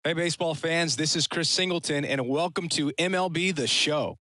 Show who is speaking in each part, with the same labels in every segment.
Speaker 1: Hey, baseball fans, this is Chris Singleton, and welcome to MLB The Show.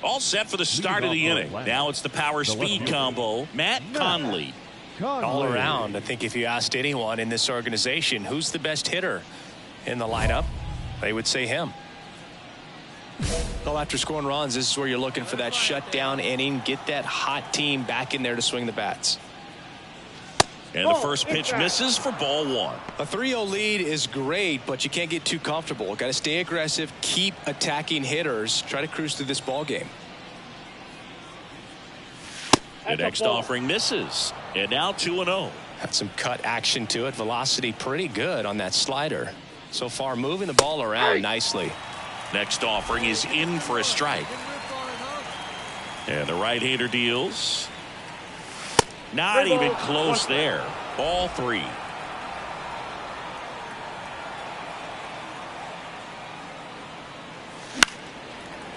Speaker 2: All set for the start of the inning. Now it's the power speed combo. Matt Conley.
Speaker 3: All around, I think if you asked anyone in this organization who's the best hitter in the lineup, they would say him. Well, after scoring runs, this is where you're looking for that shutdown inning. Get that hot team back in there to swing the bats.
Speaker 2: And the first pitch misses for ball one.
Speaker 3: A 3-0 lead is great, but you can't get too comfortable. Got to stay aggressive, keep attacking hitters, try to cruise through this ball game.
Speaker 2: The next offering misses, and now 2-0.
Speaker 3: Had some cut action to it. Velocity pretty good on that slider. So far, moving the ball around nicely.
Speaker 2: Next offering is in for a strike. And the right-hander deals. Not even close there. Ball three.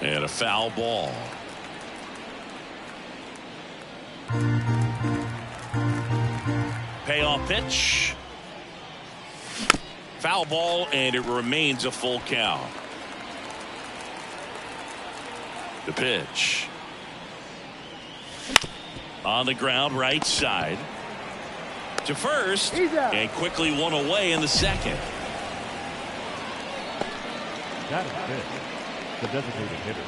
Speaker 2: And a foul ball. Payoff pitch. Foul ball, and it remains a full count. The pitch. On the ground, right side. To first, and quickly one away in the second.
Speaker 4: That is it. The designated hitter.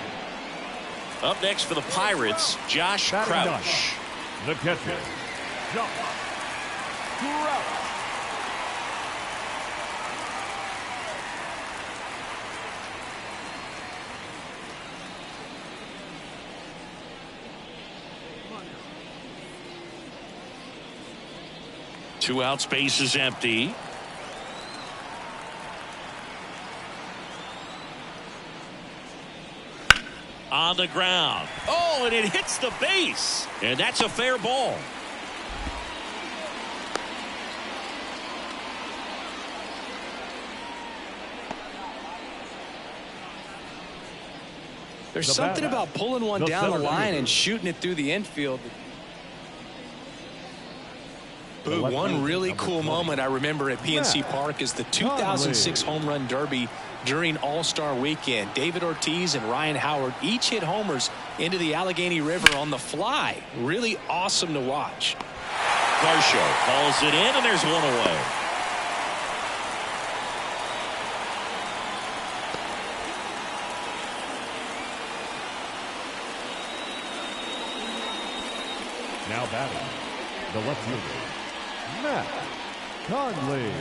Speaker 2: Up next for the Pirates, Josh Crouch.
Speaker 4: The catcher, Josh Crouch.
Speaker 2: Two outs, base is empty. On the ground. Oh, and it hits the base. And that's a fair ball.
Speaker 3: There's something about pulling one down the line and shooting it through the infield. But one really cool moment I remember at PNC Park is the 2006 Home Run Derby during All-Star Weekend. David Ortiz and Ryan Howard each hit homers into the Allegheny River on the fly. Really awesome to watch.
Speaker 2: Varsho calls it in, and there's one away.
Speaker 4: Now batting, the left fielder, Matt Conley.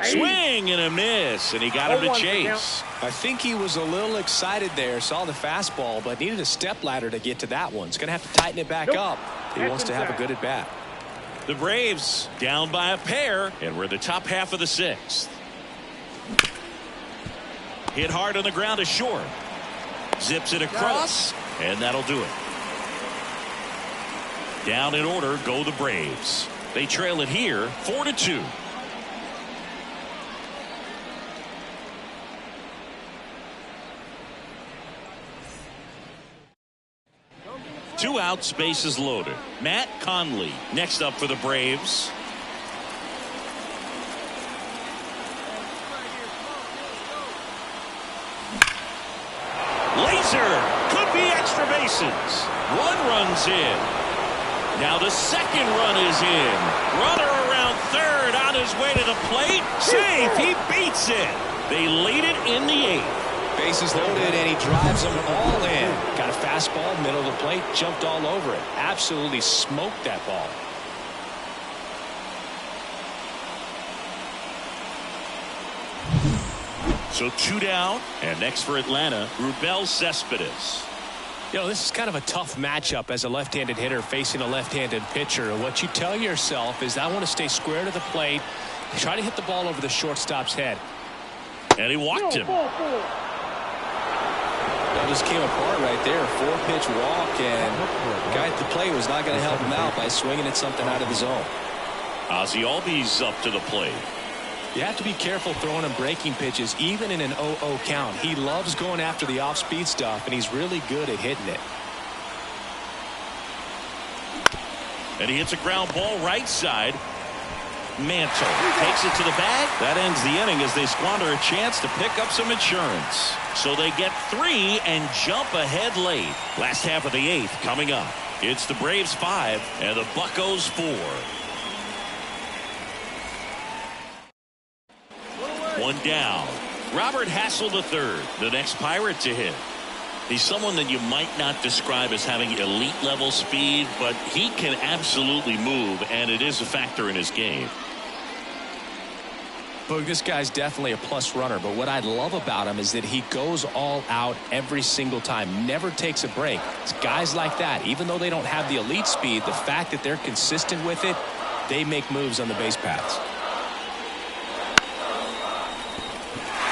Speaker 2: Swing and a miss, and he got him to chase.
Speaker 3: I think he was a little excited there, saw the fastball, but needed a step ladder to get to that one. He's going to have to tighten it back up. He wants to have a good at bat.
Speaker 2: The Braves down by a pair, and we're in the top half of the sixth. Hit hard on the ground to short. Zips it across, and that'll do it. Down in order go the Braves. They trail it here 4-2. Two outs, bases loaded. Matt Conley next up for the Braves. Laser could be extra bases. One run's in. Now the second run is in. Runner around third on his way to the plate. Safe. He beats it. They lead it in the eighth.
Speaker 3: Bases loaded, and he drives them all in. Got a fastball, middle of the plate, jumped all over it. Absolutely smoked that ball.
Speaker 2: So 2 down, and next for Atlanta, Rubel Cespedes.
Speaker 3: You know, this is kind of a tough matchup as a left-handed hitter facing a left-handed pitcher. And what you tell yourself is, I want to stay square to the plate, try to hit the ball over the shortstop's head.
Speaker 2: And he walked him.
Speaker 3: That just came apart right there. 4-pitch walk, and the guy at the plate was not going to help him out by swinging at something out of the zone.
Speaker 2: Ozzie Albies up to the plate.
Speaker 3: You have to be careful throwing him breaking pitches, even in an 0-0 count. He loves going after the off-speed stuff, and he's really good at hitting it.
Speaker 2: And he hits a ground ball right side. Mantle takes it to the bag. That ends the inning as they squander a chance to pick up some insurance. So they get 3 and jump ahead late. Last half of the 8th coming up. It's the Braves 5 and the Buccos 4. 1 down. Robert Hassel III, the next Pirate to hit. He's someone that you might not describe as having elite level speed, but he can absolutely move, and it is a factor in his game.
Speaker 3: Look, this guy's definitely a plus runner, but what I love about him is that he goes all out every single time, never takes a break. It's guys like that, even though they don't have the elite speed, the fact that they're consistent with it, they make moves on the base paths.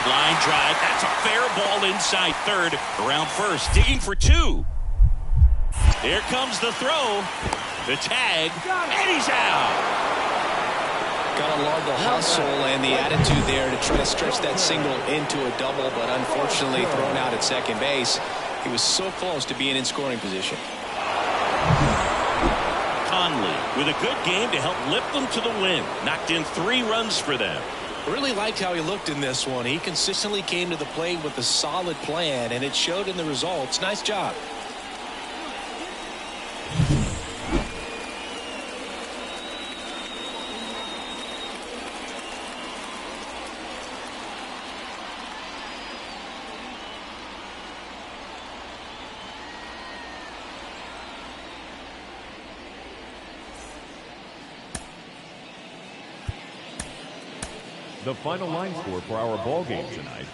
Speaker 2: Line drive. That's a fair ball inside third. Around first. Digging for 2. Here comes the throw. The tag. And he's out.
Speaker 3: Gotta love the hustle and the attitude there to try to stretch that single into a double, but unfortunately thrown out at second base. He was so close to being in scoring position.
Speaker 2: Conley with a good game to help lift them to the win. Knocked in 3 runs for them.
Speaker 3: Really liked how he looked in this one. He consistently came to the plate with a solid plan, and it showed in the results. Nice job.
Speaker 4: The final line score for our ball game tonight.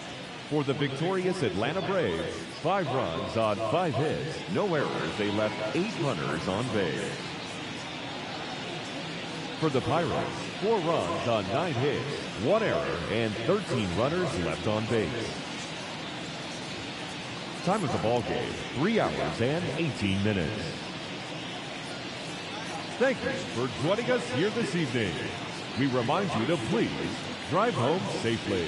Speaker 4: For the victorious Atlanta Braves, 5 runs on 5 hits, no errors. They left 8 runners on base. For the Pirates, 4 runs on 9 hits, 1 error, and 13 runners left on base. Time of the ball game, 3 hours and 18 minutes. Thank you for joining us here this evening. We remind you to please drive home safely.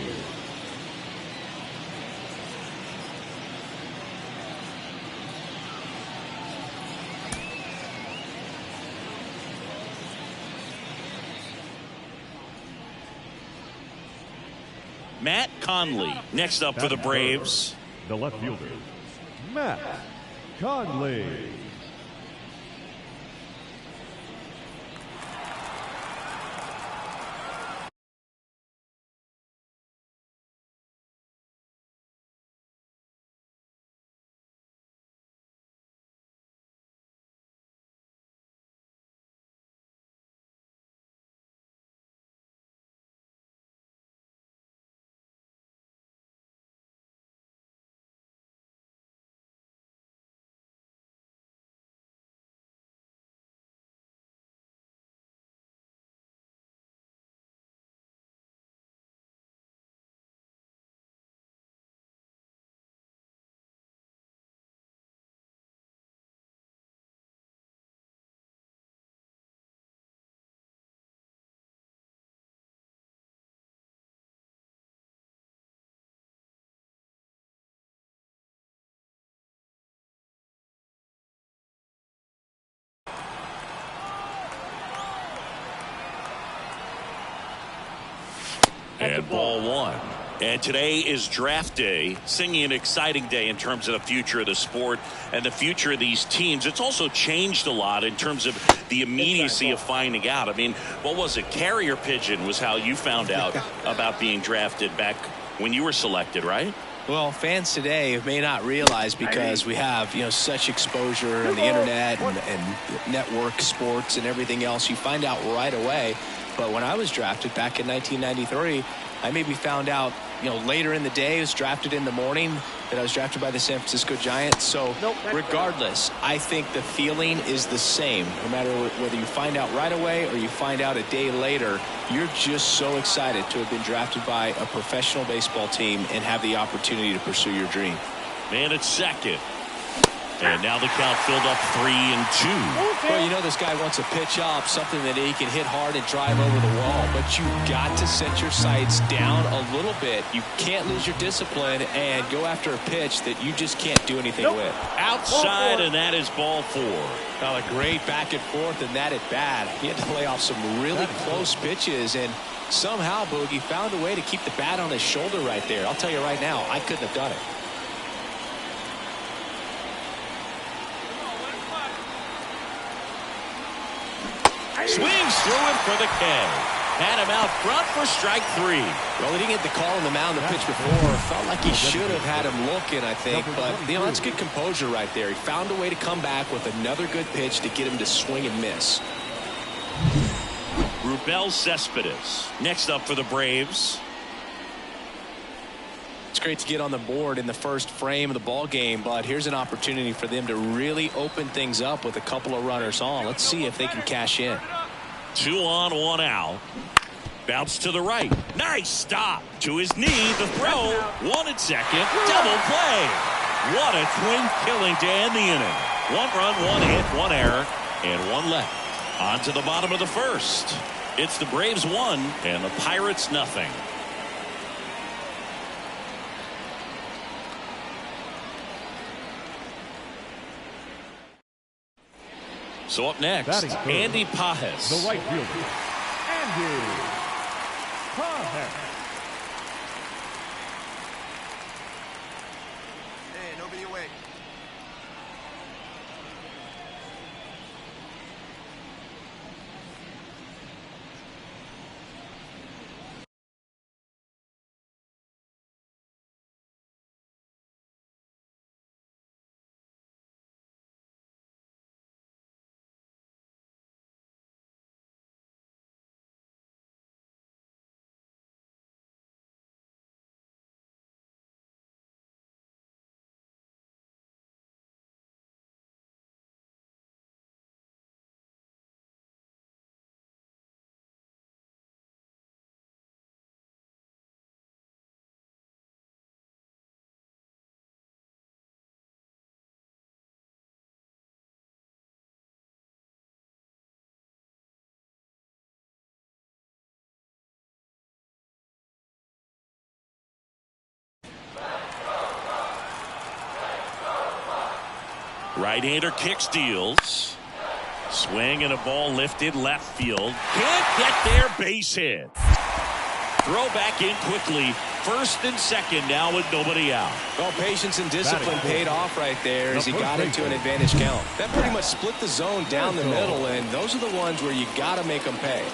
Speaker 2: Matt Conley next up for the Braves.
Speaker 4: The left fielder, Matt Conley.
Speaker 2: And ball 1. And today is draft day, singing an exciting day in terms of the future of the sport and the future of these teams. It's also changed a lot in terms of the immediacy of finding out. I mean, what was it? Carrier pigeon was how you found out about being drafted back when you were selected, right?
Speaker 3: Well, fans today may not realize, because we have, such exposure on the internet and network sports and everything else. You find out right away. But when I was drafted back in 1993, I maybe found out, later in the day. I was drafted in the morning that I was drafted by the San Francisco Giants. So regardless, I think the feeling is the same. No matter whether you find out right away or you find out a day later, you're just so excited to have been drafted by a professional baseball team and have the opportunity to pursue your dream.
Speaker 2: Man at second. And now the count filled up 3-2.
Speaker 3: Well, this guy wants a pitch up, something that he can hit hard and drive over the wall. But you've got to set your sights down a little bit. You can't lose your discipline and go after a pitch that you just can't do anything with.
Speaker 2: Outside, and that is ball 4.
Speaker 3: Now, a great back and forth, and that at bat. He had to lay off some really close pitches, and somehow Boogie found a way to keep the bat on his shoulder right there. I'll tell you right now, I couldn't have done it.
Speaker 2: Swings through it for the K. Had him out front for strike 3.
Speaker 3: Well, he didn't get the call on the mound the pitch before. Felt like he should have had him looking, I think. But, that's good composure right there. He found a way to come back with another good pitch to get him to swing and miss.
Speaker 2: Rubel Cespedes next up for the Braves.
Speaker 3: It's great to get on the board in the first frame of the ball game, but here's an opportunity for them to really open things up with a couple of runners on. Let's see if they can cash in.
Speaker 2: 2 on, 1 out. Bounce to the right. Nice stop. To his knee. The throw. 1 at second. Double play. What a twin killing to end the inning. 1 run, 1 hit, 1 error, and 1 left. On to the bottom of the first. It's the Braves 1 and the Pirates nothing. So up next, Andy Pages.
Speaker 4: The right fielder, Andy Pages.
Speaker 5: Hey, nobody away.
Speaker 2: Right-hander kicks, deals. Swing and a ball lifted left field. Can't get there, base hit. Throw back in quickly. First and second now with nobody out.
Speaker 3: Well, patience and discipline paid off right there as he got into an advantage count. That pretty much split the zone down the middle, and those are the ones where you got to make them pay.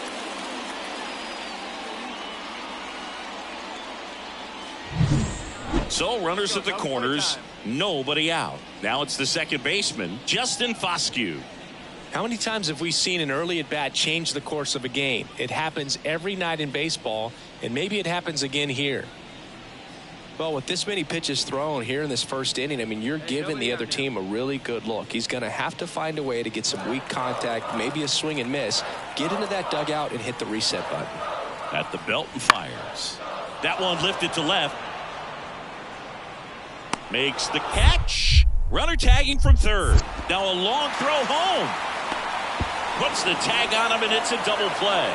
Speaker 2: So runners at the corners, nobody out. Now it's the second baseman, Justin Foscue.
Speaker 3: How many times have we seen an early at bat change the course of a game? It happens every night in baseball, and maybe it happens again here. Well, with this many pitches thrown here in this first inning, I mean, you're giving the other team a really good look. He's going to have to find a way to get some weak contact, maybe a swing and miss, get into that dugout and hit the reset button.
Speaker 2: At the belt and fires. That one lifted to left. Makes the catch. Runner tagging from third. Now a long throw home. Puts the tag on him, and it's a double play.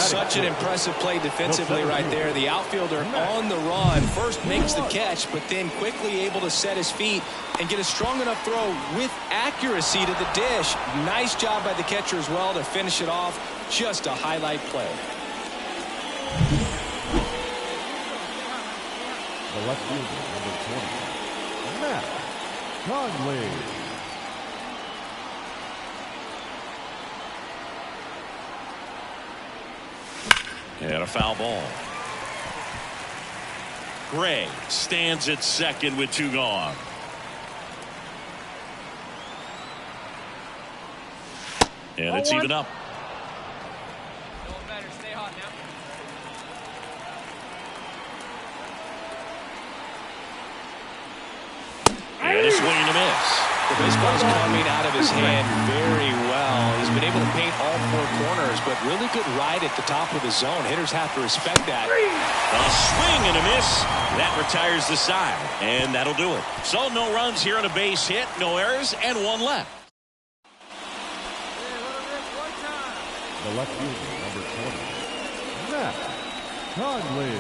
Speaker 3: Such an impressive play defensively right there. The outfielder on the run first makes the catch, but then quickly able to set his feet and get a strong enough throw with accuracy to the dish. Nice job by the catcher as well to finish it off. Just a highlight play.
Speaker 4: The left fielder, number 20, Matt Conley.
Speaker 2: And a foul ball. Gray stands at second with 2 gone. And it's even up.
Speaker 5: Stay hot now.
Speaker 2: And a swing and a miss.
Speaker 3: The baseball's coming out of his hand very well. He's been able to paint all 4 corners, but really good ride at the top of the zone. Hitters have to respect that.
Speaker 2: A swing and a miss. That retires the side, and that'll do it. So no runs here on a base hit, no errors, and 1 left.
Speaker 4: The left fielder, number 20, Matt Conley.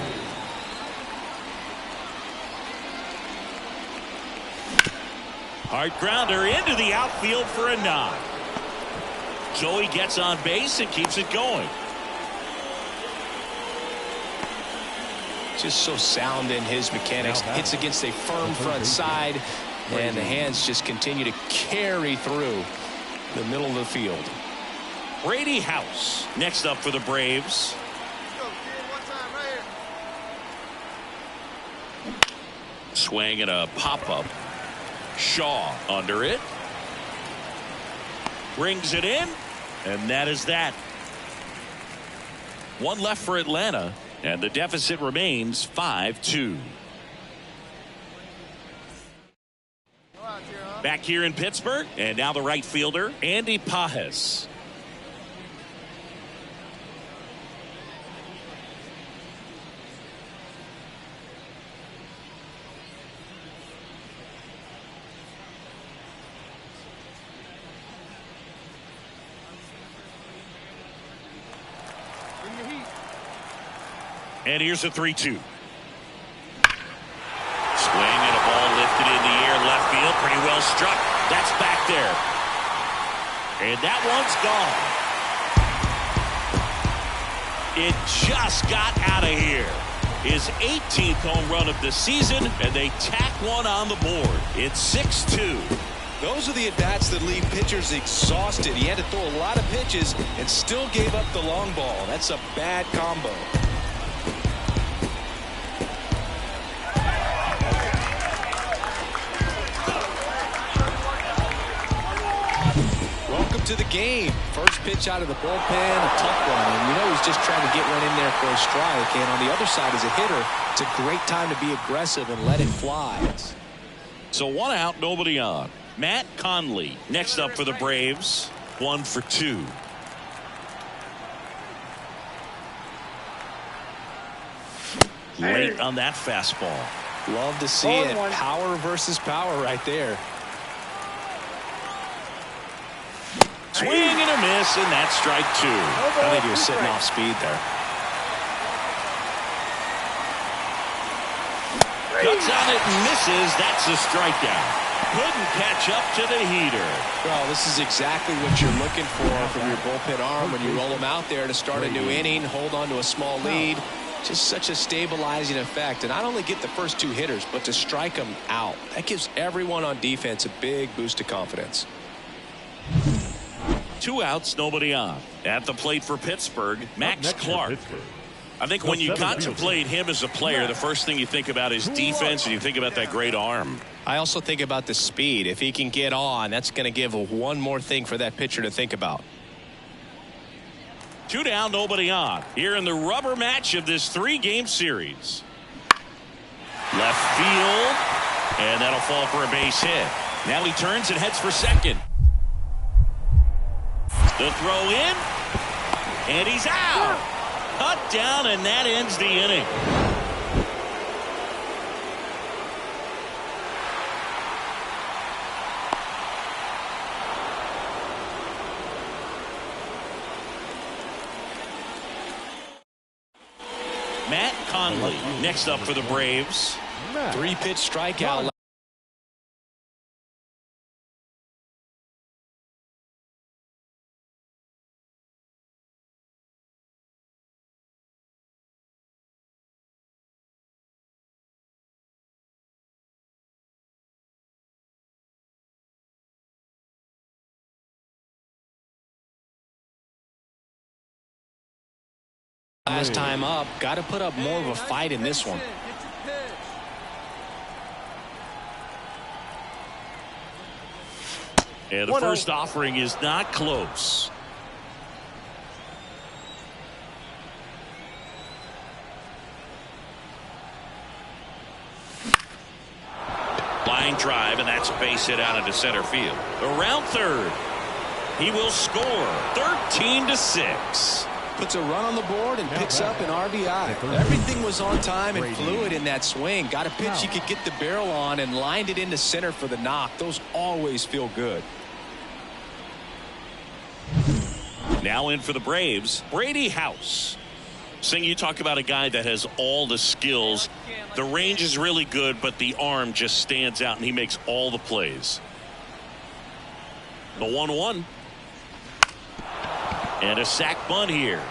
Speaker 2: Hard grounder into the outfield for a knock. Joey gets on base and keeps it going.
Speaker 3: Just so sound in his mechanics. Hits against a firm front side, and the hands just continue to carry through the middle of the field.
Speaker 2: Brady House next up for the Braves. Swing and a pop-up. Shaw under it. Brings it in, and that is that. 1 left for Atlanta, and the deficit remains 5-2. Back here in Pittsburgh, and now the right fielder, Andy Pajes. And here's a 3-2. Swing and a ball lifted in the air, left field, pretty well struck. That's back there. And that one's gone. It just got out of here. His 18th home run of the season, and they tack one on the board. It's 6-2.
Speaker 1: Those are the at-bats that leave pitchers exhausted. He had to throw a lot of pitches and still gave up the long ball. That's a bad combo. Welcome to the game. First pitch out of the bullpen, a tough one. And you know he's just trying to get one in there for a strike. And on the other side, as a hitter, it's a great time to be aggressive and let it fly.
Speaker 2: So 1 out, nobody on. Matt Conley next up for the Braves. 1 for 2. Late on that fastball.
Speaker 3: Love to see it. Power versus power right there.
Speaker 2: Swing and a miss, and that's strike 2.
Speaker 3: I think he was sitting off speed there.
Speaker 2: Cuts on it and misses. That's a strikeout. Couldn't catch up to the heater.
Speaker 3: Well, this is exactly what you're looking for from your bullpen arm when you roll them out there to start a new inning, hold on to a small lead. Just such a stabilizing effect. And not only get the first 2 hitters, but to strike them out. That gives everyone on defense a big boost of confidence.
Speaker 2: 2 outs, nobody on. At the plate for Pittsburgh, Max Clark. I think when you contemplate him as a player, the first thing you think about is defense, and you think about that great arm.
Speaker 3: I also think about the speed. If he can get on, that's going to give one more thing for that pitcher to think about.
Speaker 2: 2 down, nobody on. Here in the rubber match of this 3-game series. Left field, and that'll fall for a base hit. Now he turns and heads for second. The throw in, and he's out. Cut down, and that ends the inning. Matt Conley next up for the Braves.
Speaker 3: 3-pitch strikeout. Last time up, got to put up more of a fight in this one.
Speaker 2: And the first offering is not close. Line drive, and that's a base hit out into center field. Around third. He will score 13-6.
Speaker 1: Puts a run on the board and picks up an RBI. Everything was on time and fluid in that swing. Got a pitch he could get the barrel on and lined it into center for the knock. Those always feel good.
Speaker 2: Now in for the Braves, Brady House. Sing, you talk about a guy that has all the skills. The range is really good, but the arm just stands out, and he makes all the plays. The 1-1. And a sac bunt here.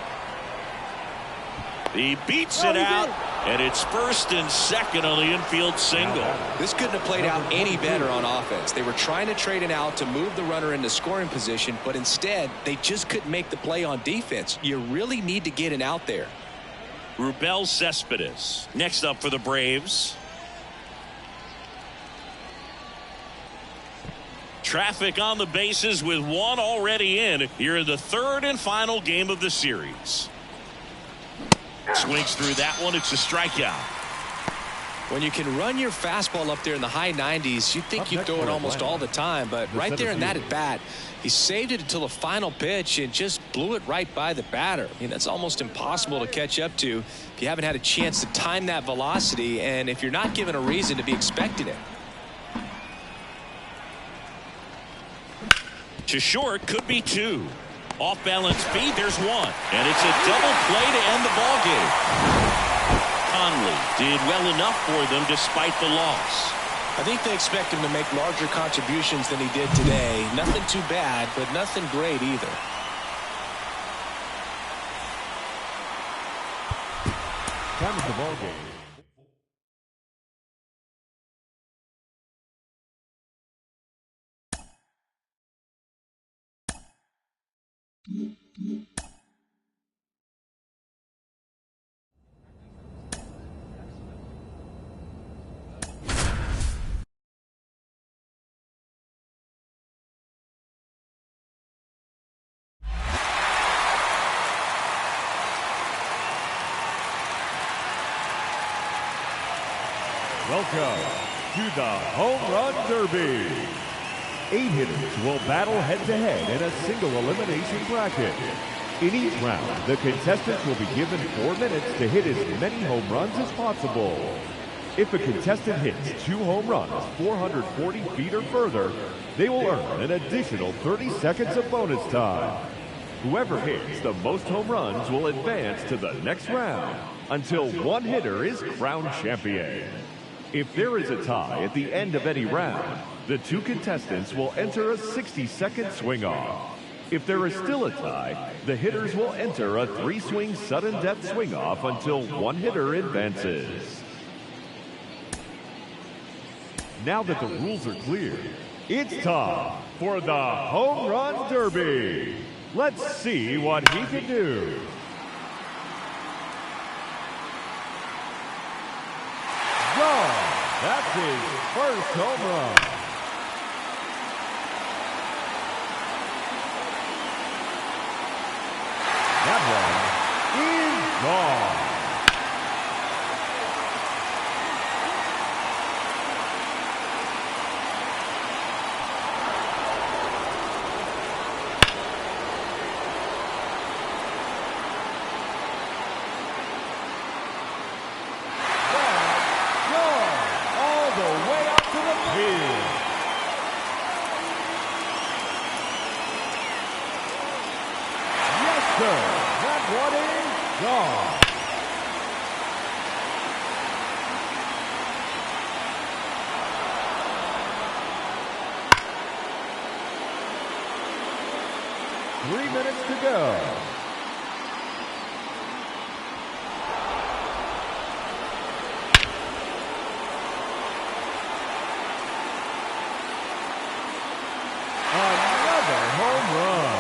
Speaker 2: He beats it out, and it's first and second on the infield single.
Speaker 1: This couldn't have played out any better on offense. They were trying to trade it out to move the runner into scoring position, but instead they just couldn't make the play on defense. You really need to get an out there.
Speaker 2: Rubel Cespedes next up for the Braves. Traffic on the bases with one already in here in the third and final game of the series. Swings through that one. It's a strikeout.
Speaker 1: When you can run your fastball up there in the high 90s, you'd think you'd throw it almost all the time. But right there in that at bat, he saved it until the final pitch and just blew it right by the batter. I mean, that's almost impossible to catch up to if you haven't had a chance to time that velocity and if you're not given a reason to be expecting it.
Speaker 2: To short, could be two. Off balance feed, there's one. And it's a double play to end the ball game. Conley did well enough for them despite the loss.
Speaker 1: I think they expect him to make larger contributions than he did today. Nothing too bad, but nothing great either.
Speaker 4: Time of the ball game. Welcome to the Home Run Derby. 8 hitters will battle head-to-head in a single elimination bracket. In each round, the contestants will be given 4 minutes to hit as many home runs as possible. If a contestant hits 2 home runs 440 feet or further, they will earn an additional 30 seconds of bonus time. Whoever hits the most home runs will advance to the next round until one hitter is crowned champion. If there is a tie at the end of any round, the 2 contestants will enter a 60-second swing-off. If there is still a tie, the hitters will enter a 3-swing sudden death swing-off until one hitter advances. Now that the rules are clear, it's time for the Home Run Derby. Let's see what he can do. That's his first home run. That one is gone. That one is gone. Three minutes to go. Another home run.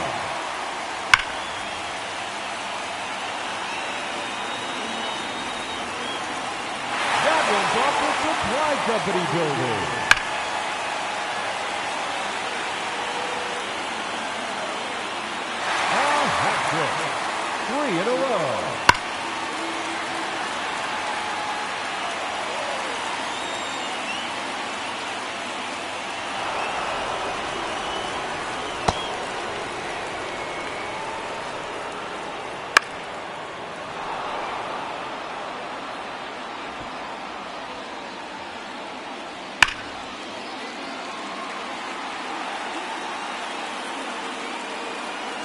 Speaker 4: Off the supply company building.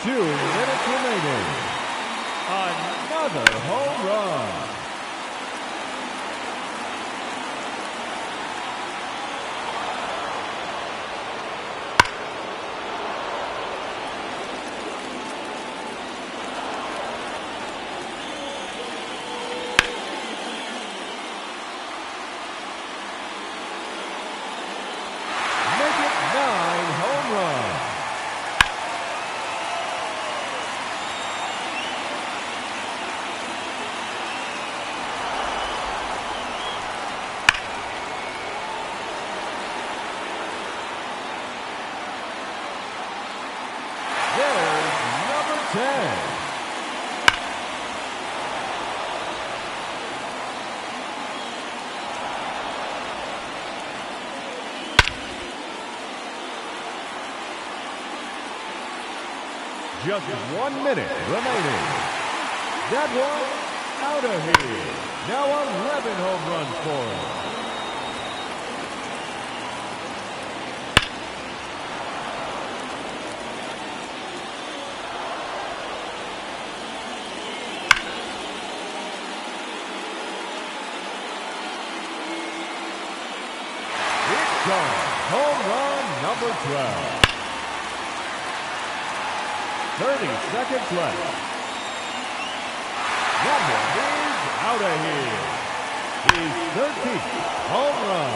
Speaker 4: 2 minutes remaining. Another home run. Make it 9 home runs. There's number 10. Just 1 minute remaining. That one out of here. Now 11 home runs for him. It's gone. Home run number 12. 30 seconds left. That one is out of here. His 13th home run.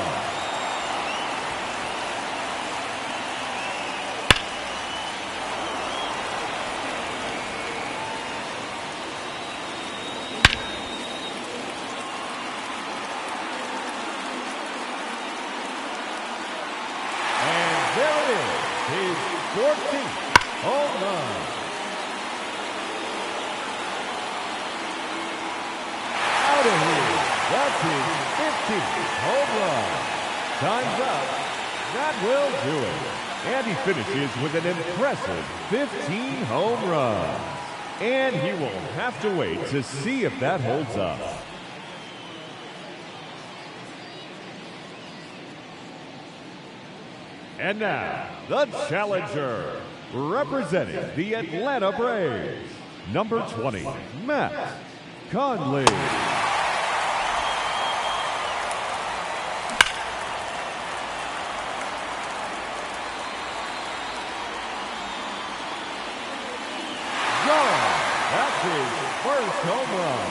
Speaker 4: And there it is, his 14th home run. Out of here. That's his 15th home run. Time's up. That will do it. And he finishes with an impressive 15 home runs. And he will have to wait to see if that holds up. And now, the challenger, representing the Atlanta Braves, number 20, Matt Conley. Gone. That's his first home run.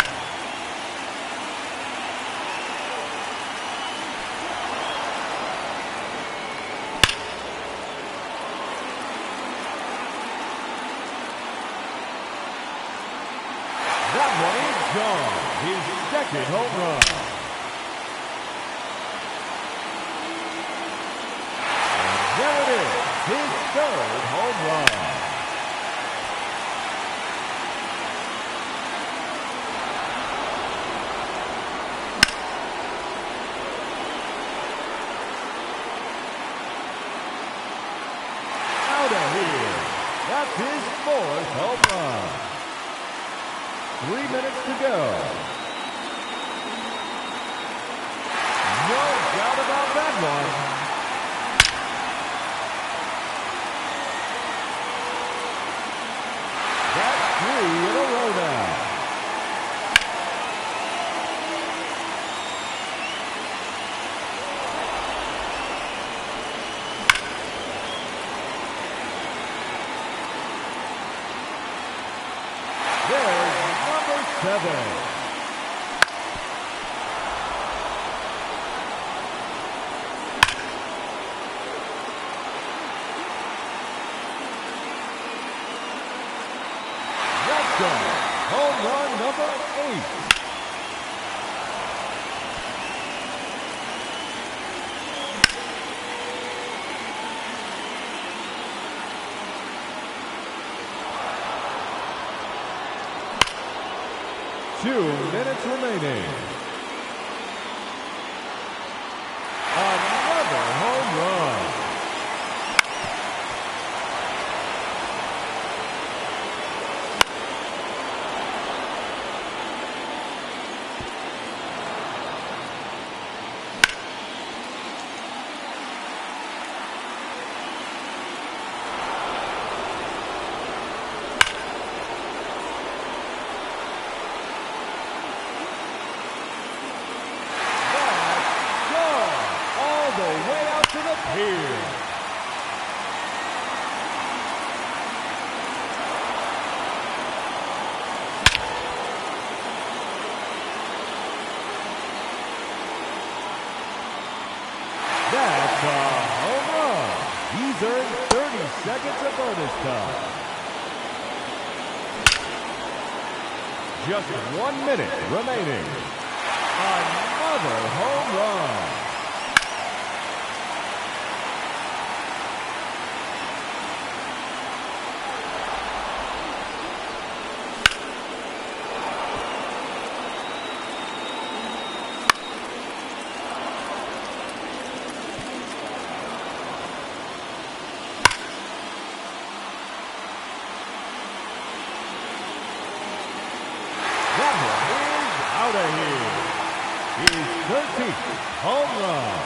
Speaker 4: That one is gone. His second home run. And there it is, his third home run. Out of here. That's his fourth home run. 3 minutes to go. No doubt about that one. That's 3 in a row now. There's number 7. That's gone. Home run number 8. Two minutes remaining. Another home run. He's earned 30 seconds of bonus time. Just 1 minute remaining. Another home run. Out of here. His 13th home run.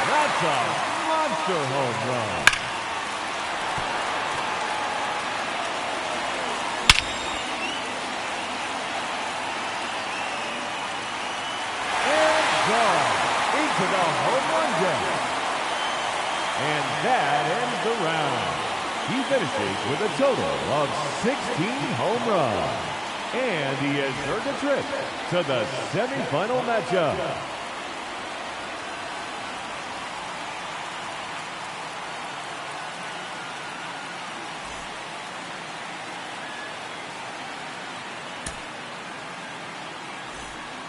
Speaker 4: That's a monster home run. And gone into the home run deck. And that ends the round. He finishes with a total of 16 home runs. And he has earned a trip to the semifinal matchup.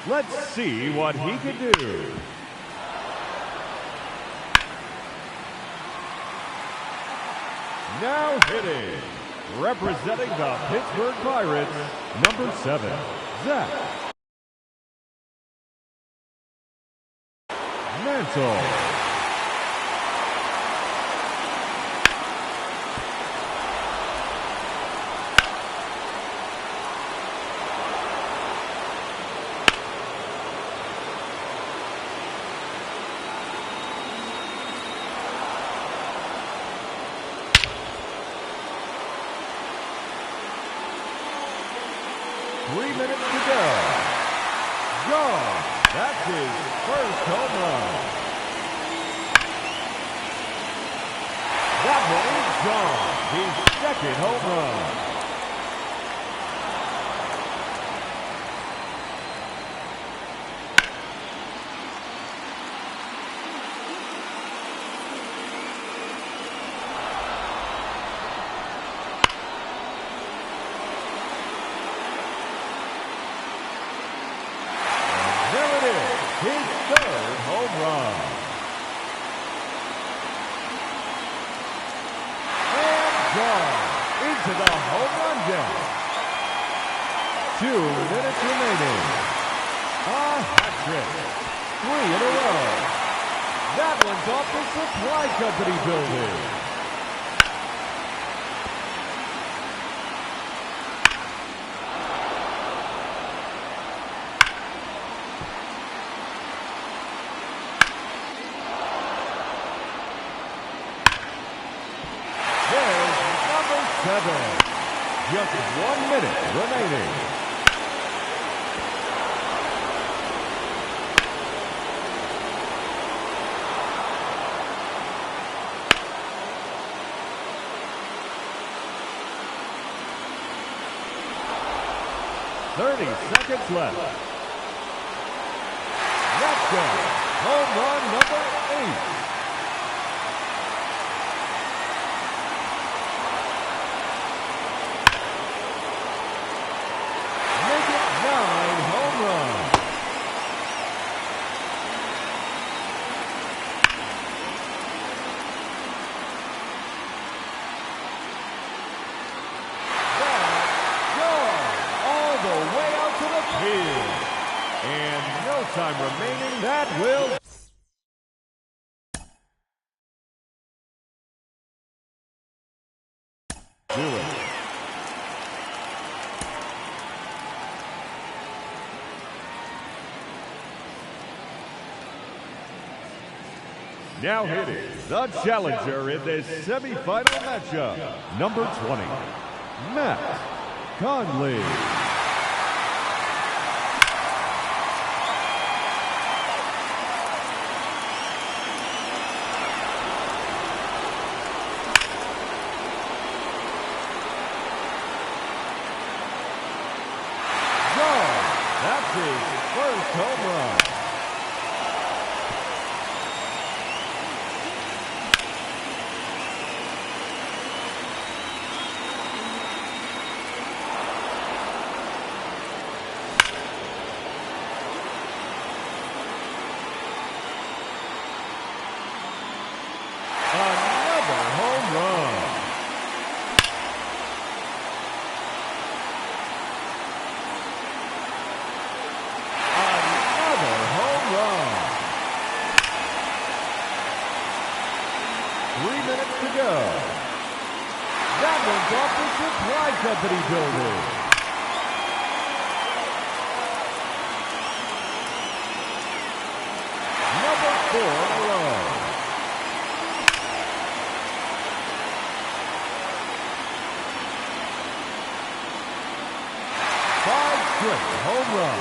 Speaker 4: Let's see what he can do. Now hitting, representing the Pittsburgh Pirates, number 7, Zach Mantle. 3 minutes to go. Gone. That's his first home run. That one is gone. His second home run. His third home run. And gone into the home run deck. 2 minutes remaining. A hat trick. 3 in a row. That one's off the supply company building. Just 1 minute remaining. Seconds left. Let's go. Home run number 8. And no time remaining. That will Do it. Now hitting the challenger in this semifinal matchup, number 20, Matt Conley. That's his first home run. Another home run. Another home run. 3 minutes to go. That one's off the Supply Company building. Number 4 in a row. Straight home run.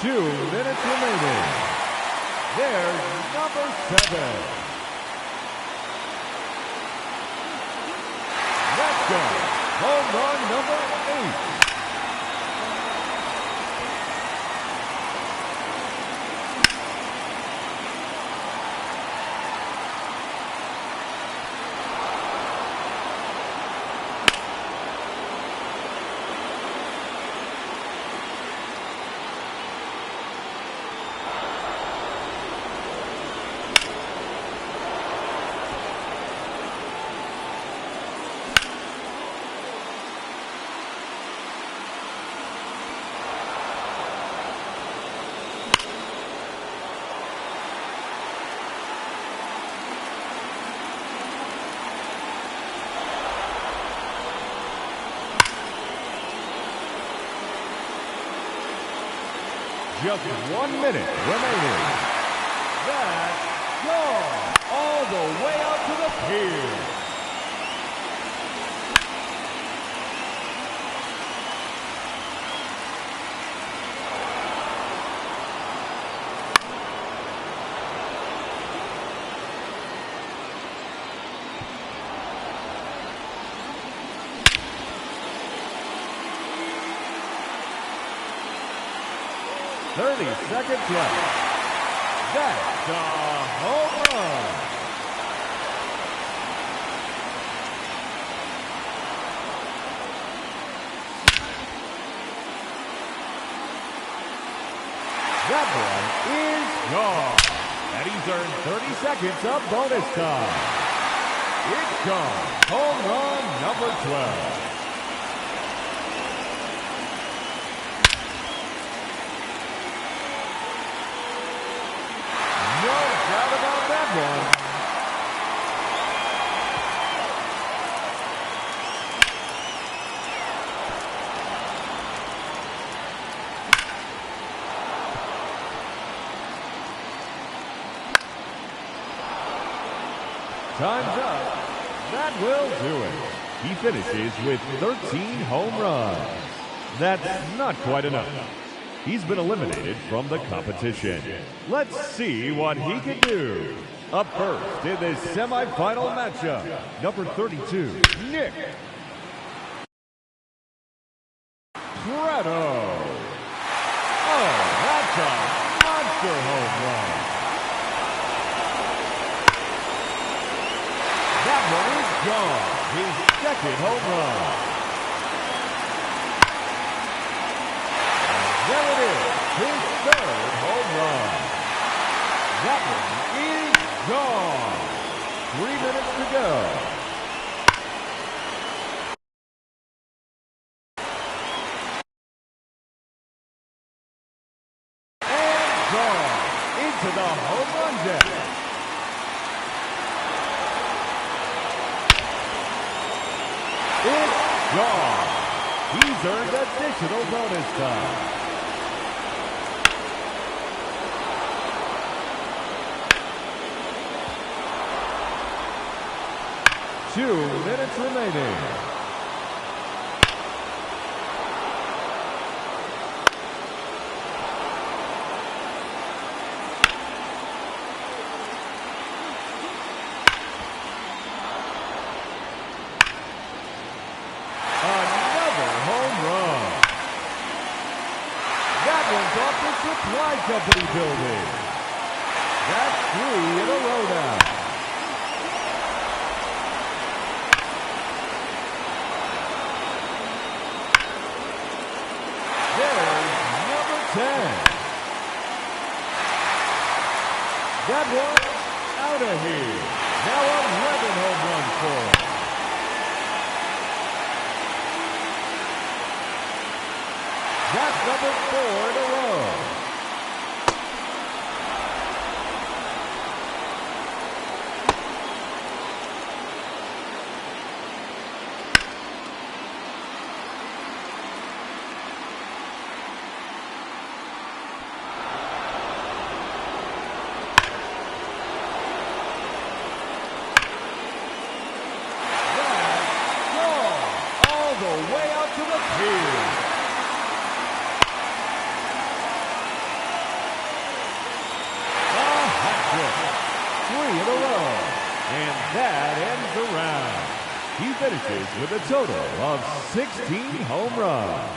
Speaker 4: Two minutes remaining. There's number 7. Let's go. Home run number 8. Just 1 minute remaining. That's gone all the way out to the pier. Seconds left. That's a home run. That one is gone. And he's earned 30 seconds of bonus time. It's gone. Home run number 12. One. Time's up. That will do it. He finishes with 13 home runs. That's not quite enough. He's been eliminated from the competition. Let's see what he can do. Up first in this semifinal matchup, number 32, Nick Prado. Oh, that's a monster home run. gone. His second home run. And there it is. His third home run. That one is gone. 3 minutes to go. To the home run deck. It's gone. He's earned additional bonus time. Two minutes remaining. Supply Company building. That's 3 in a row now. There's number 10. That one out of here. Now 11 home runs for him. That's number 4 in a row. He finishes with a total of 16 home runs,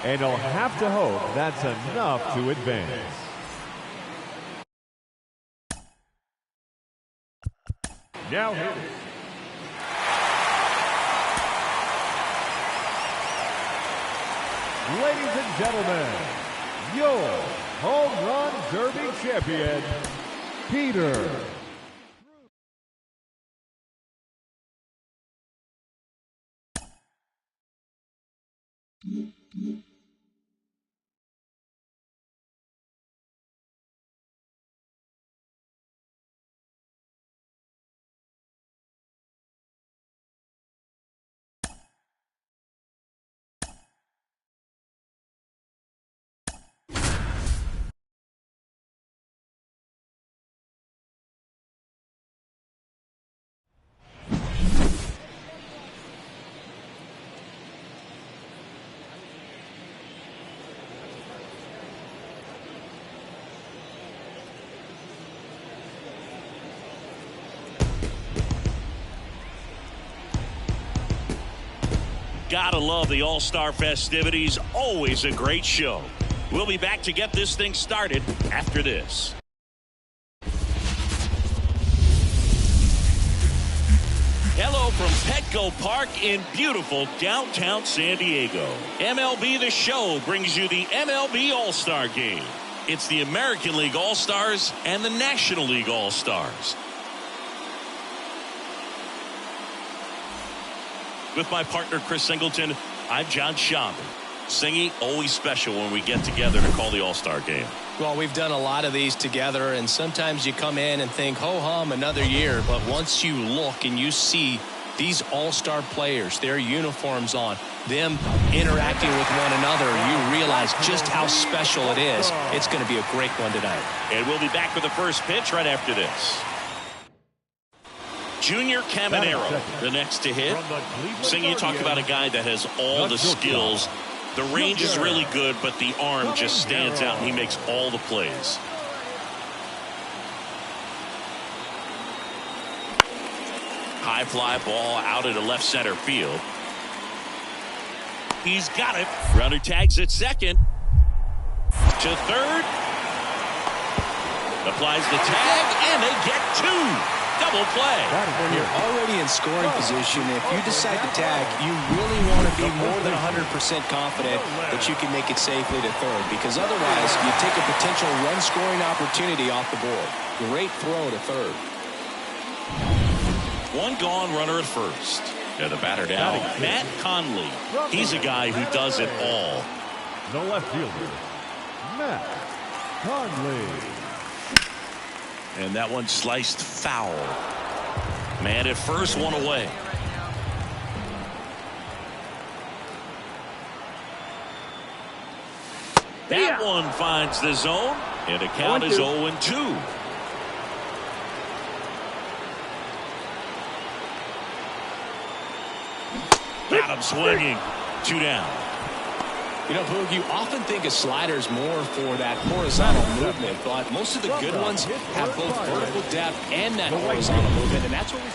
Speaker 4: and he'll have to hope that's enough to advance. Now hitting. Ladies and gentlemen, your home run derby champion, Peter.
Speaker 2: Gotta love the All-Star festivities. Always a great show. We'll be back to get this thing started after this. Hello from Petco Park in beautiful downtown San Diego. MLB The Show brings you the MLB All-Star Game. It's the American League All-Stars and the National League All-Stars. With my partner, Chris Singleton, I'm John Schaub. Singy, always special when we get together to call the All-Star Game.
Speaker 1: Well, we've done a lot of these together, and sometimes you come in and think, ho-hum, another year. But once you look and you see these All-Star players, their uniforms on, them interacting with one another, you realize just how special it is. It's going to be a great one tonight.
Speaker 2: And we'll be back with the first pitch right after this. Junior Caminero, the next to hit. Singy, you talk about a guy that has all the skills. The range is really good, but the arm just stands out, and he makes all the plays. High fly ball out into left center field. He's got it. Runner tags at second. To third. Applies the tag, and they get two. Double play.
Speaker 1: When you're already in scoring position, if you decide to tag, you really want to be more than 100% confident that you can make it safely to third, because otherwise you take a potential run-scoring opportunity off the board. Great throw to third.
Speaker 2: One gone, runner at first. And the batter down, Matt Conley. He's a guy who does it all.
Speaker 4: The left fielder, Matt Conley.
Speaker 2: And that one sliced foul. Man at first, one away. That one finds the zone, and the count is 0-2. Got him swinging. 2 down.
Speaker 1: You know, Boog, you often think a slider is more for that horizontal movement, but most of the good ones have both vertical depth and that horizontal movement, and that's what we...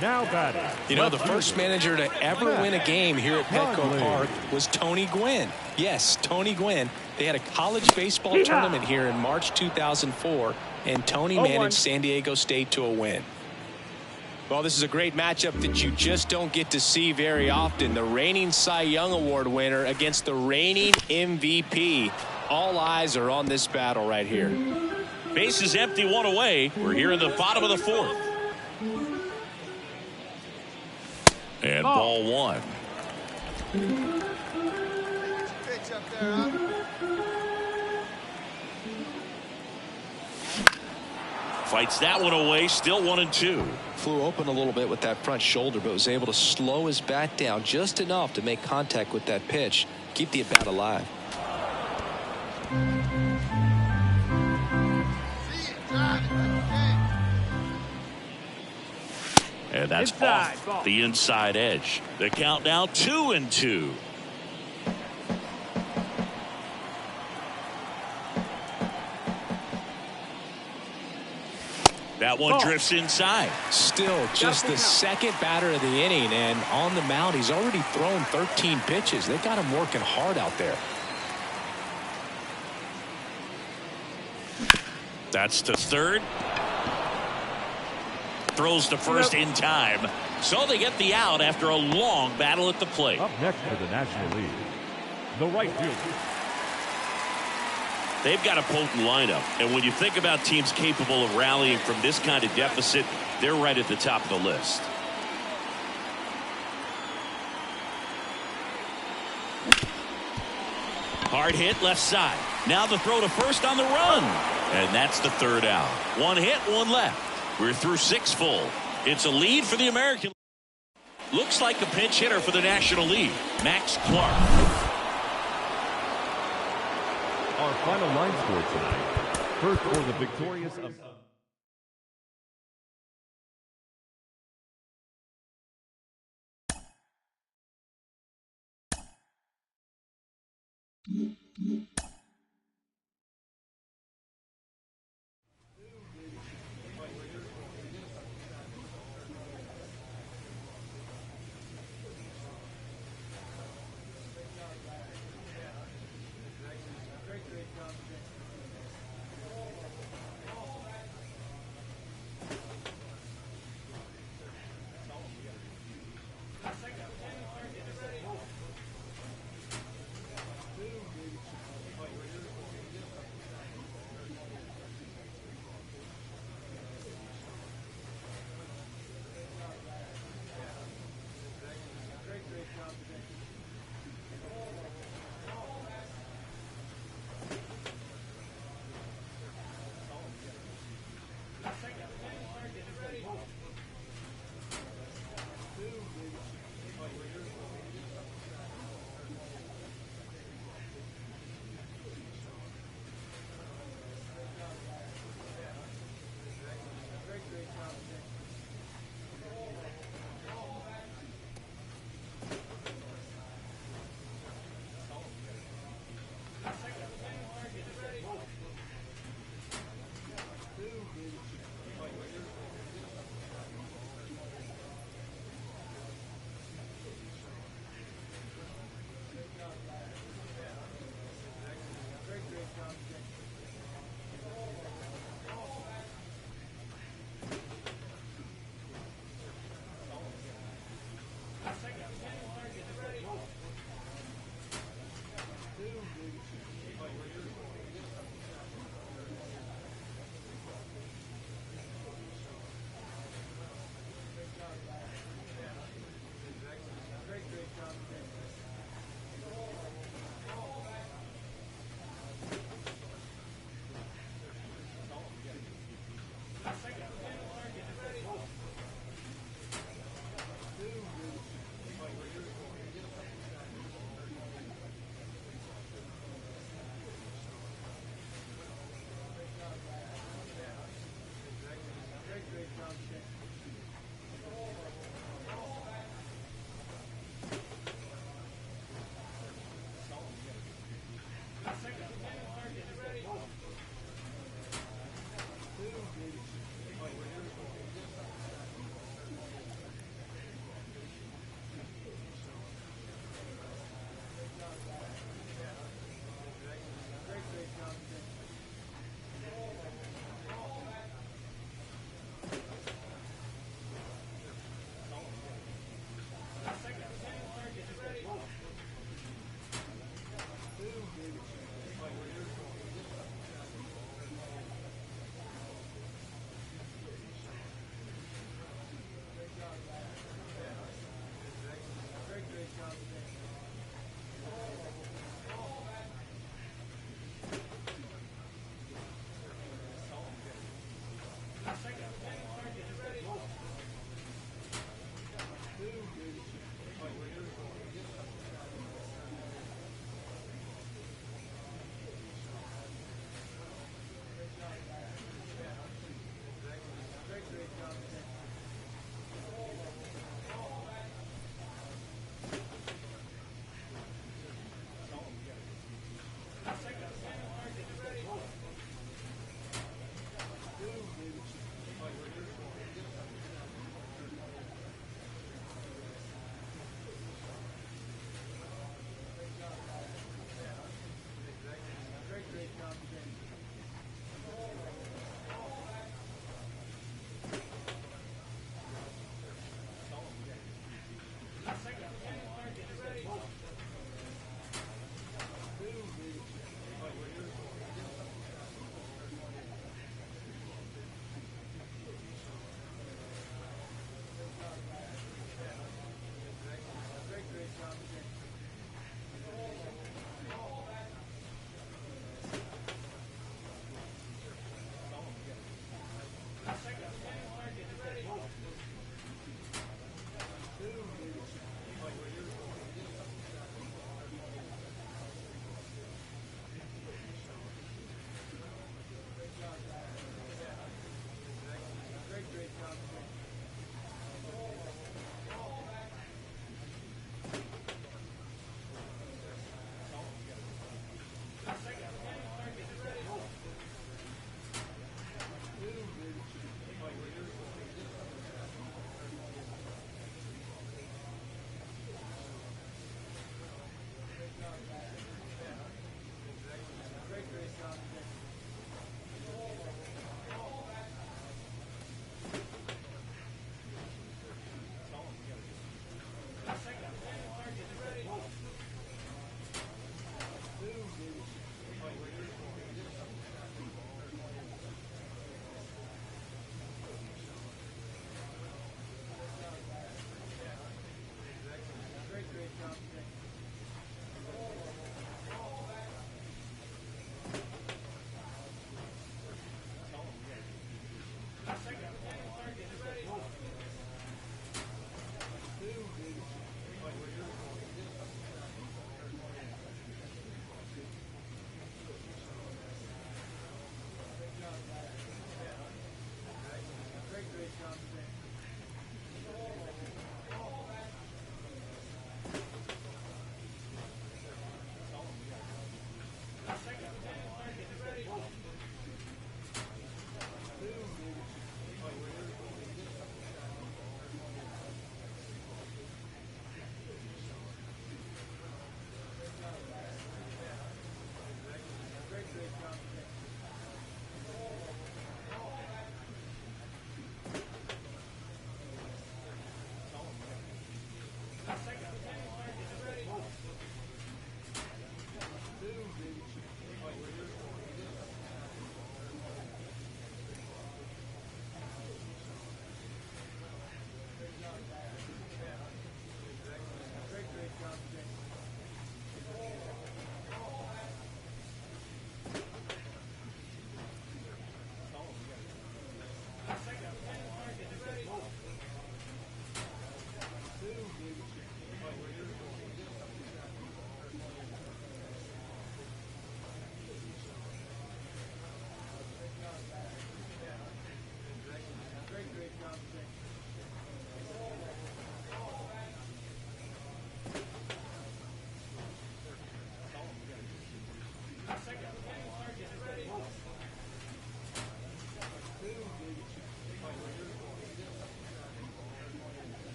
Speaker 4: Now batting.
Speaker 1: You know, the first manager to ever win a game here at Petco Park was Tony Gwynn. Yes, Tony Gwynn. They had a college baseball tournament here in March 2004, and Tony managed San Diego State to a win. Well, this is a great matchup that you just don't get to see very often. The reigning Cy Young Award winner against the reigning MVP. All eyes are on this battle right here.
Speaker 2: Base is empty, 1 away. We're here in the bottom of the 4th. And ball 1.
Speaker 5: Pitch up there, huh?
Speaker 2: Fights that one away, still 1-2.
Speaker 1: Flew open a little bit with that front shoulder, but was able to slow his bat down just enough to make contact with that pitch. Keep the at-bat alive.
Speaker 2: And that's off the inside edge. The count now 2-2. That one drifts inside.
Speaker 1: Still just the second batter of the inning, and on the mound he's already thrown 13 pitches. They've got him working hard out there.
Speaker 2: That's to third. Throws to first in time. So they get the out after a long battle at the plate.
Speaker 4: Up next for the National League, the right fielder.
Speaker 2: They've got a potent lineup, and when you think about teams capable of rallying from this kind of deficit, they're right at the top of the list. Hard hit left side. Now the throw to first on the run, and that's the third out. 1 hit, 1 left. We're through 6 full. It's a lead for the American. Looks like a pinch hitter for the National League, Max Clark.
Speaker 4: Our final line score tonight. First for the victorious...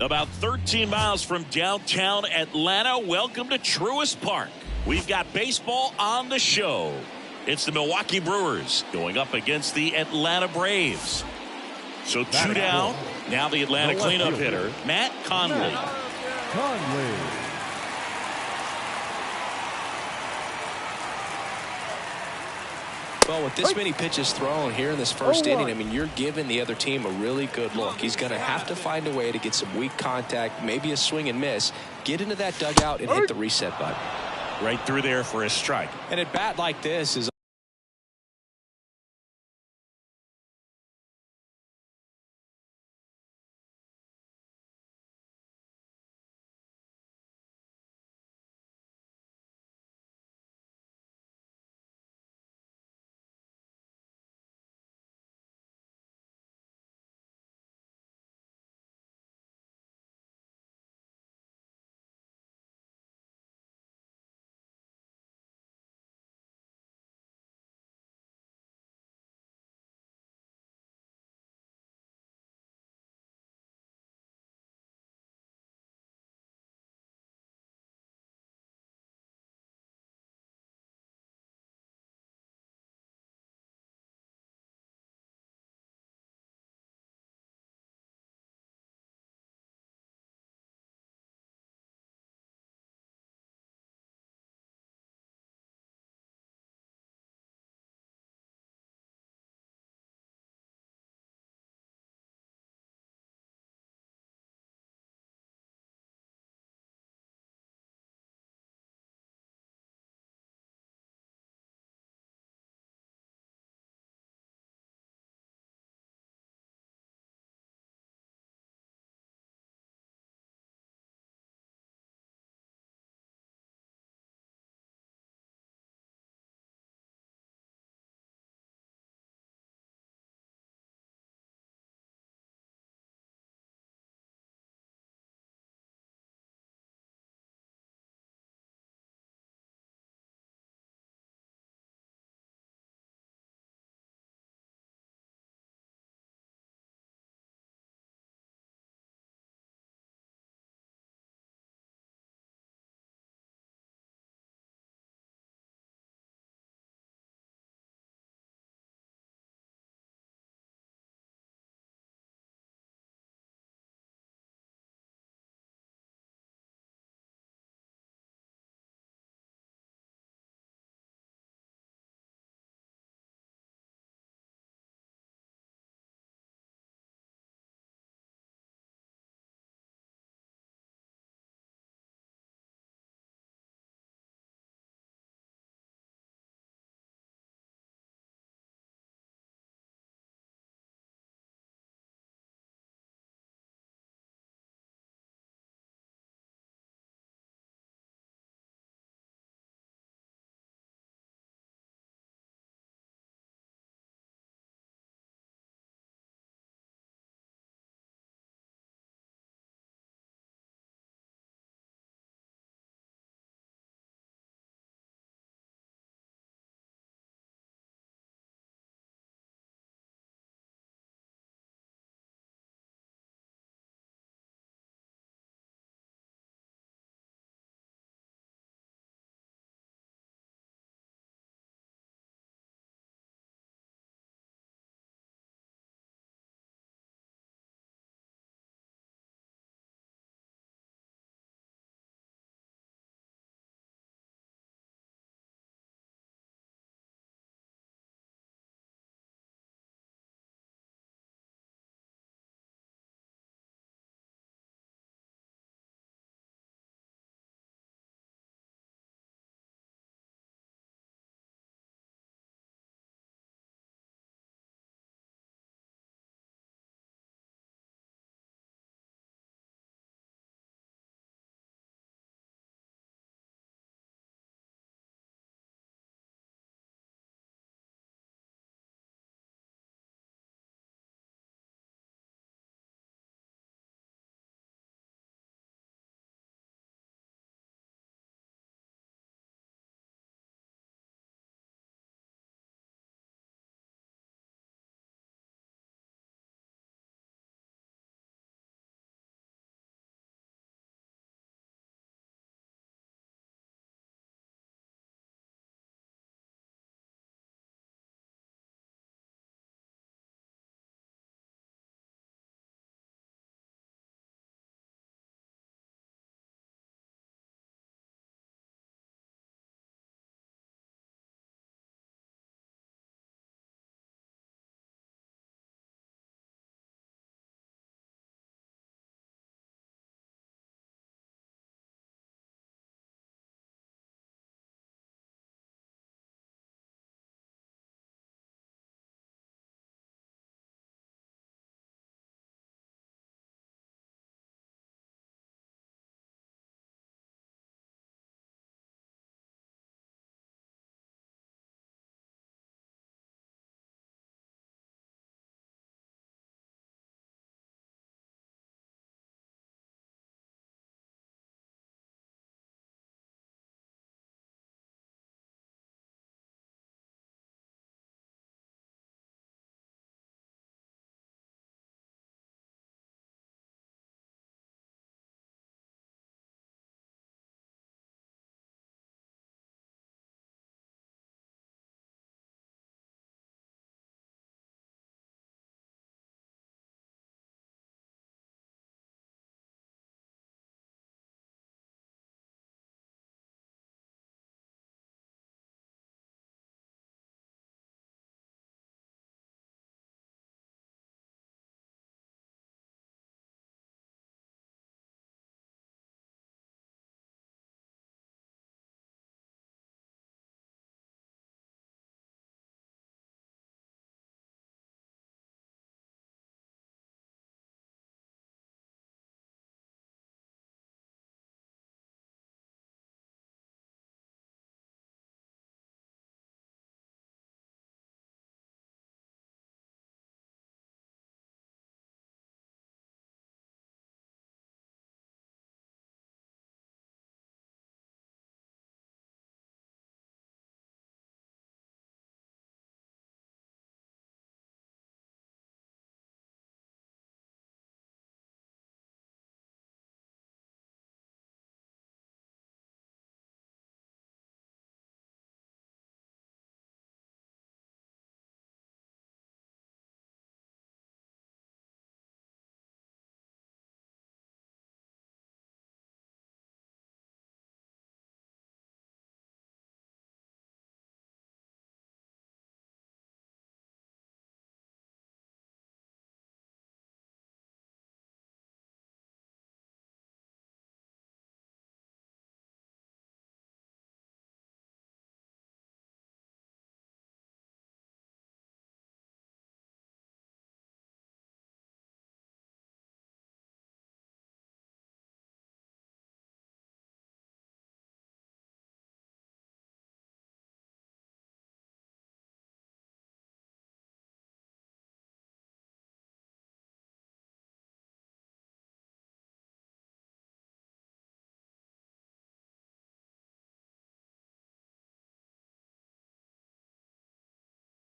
Speaker 2: About 13 miles from downtown Atlanta. Welcome to Truist Park. We've got baseball on the show. It's the Milwaukee Brewers going up against the Atlanta Braves. So 2 down. Now the Atlanta cleanup hitter, Matt Conley.
Speaker 1: Well, with this many pitches thrown here in this first inning, I mean, you're giving the other team a really good look. He's going to have to find a way to get some weak contact, maybe a swing and miss, get into that dugout and hit the reset button.
Speaker 2: Right through there for a strike.
Speaker 1: And at bat like this is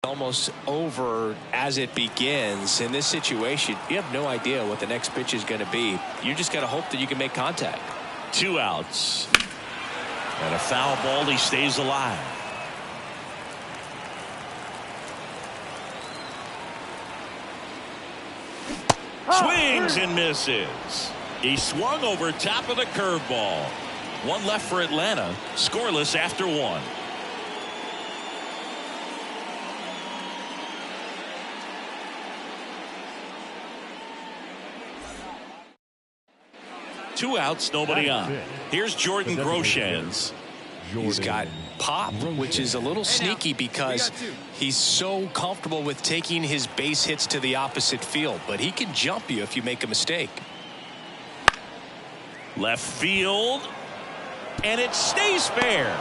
Speaker 1: almost over as it begins. In this situation, you have no idea what the next pitch is going to be. You just got to hope that you can make contact.
Speaker 2: 2 outs. And a foul ball. He stays alive. Swings and misses. He swung over top of the curveball. 1 left for Atlanta. Scoreless after 1. Two outs, nobody on. Here's Jordan Groshans.
Speaker 1: He's got pop, which is a little sneaky because he's so comfortable with taking his base hits to the opposite field, but he can jump you if you make a mistake.
Speaker 2: Left field, and it stays fair.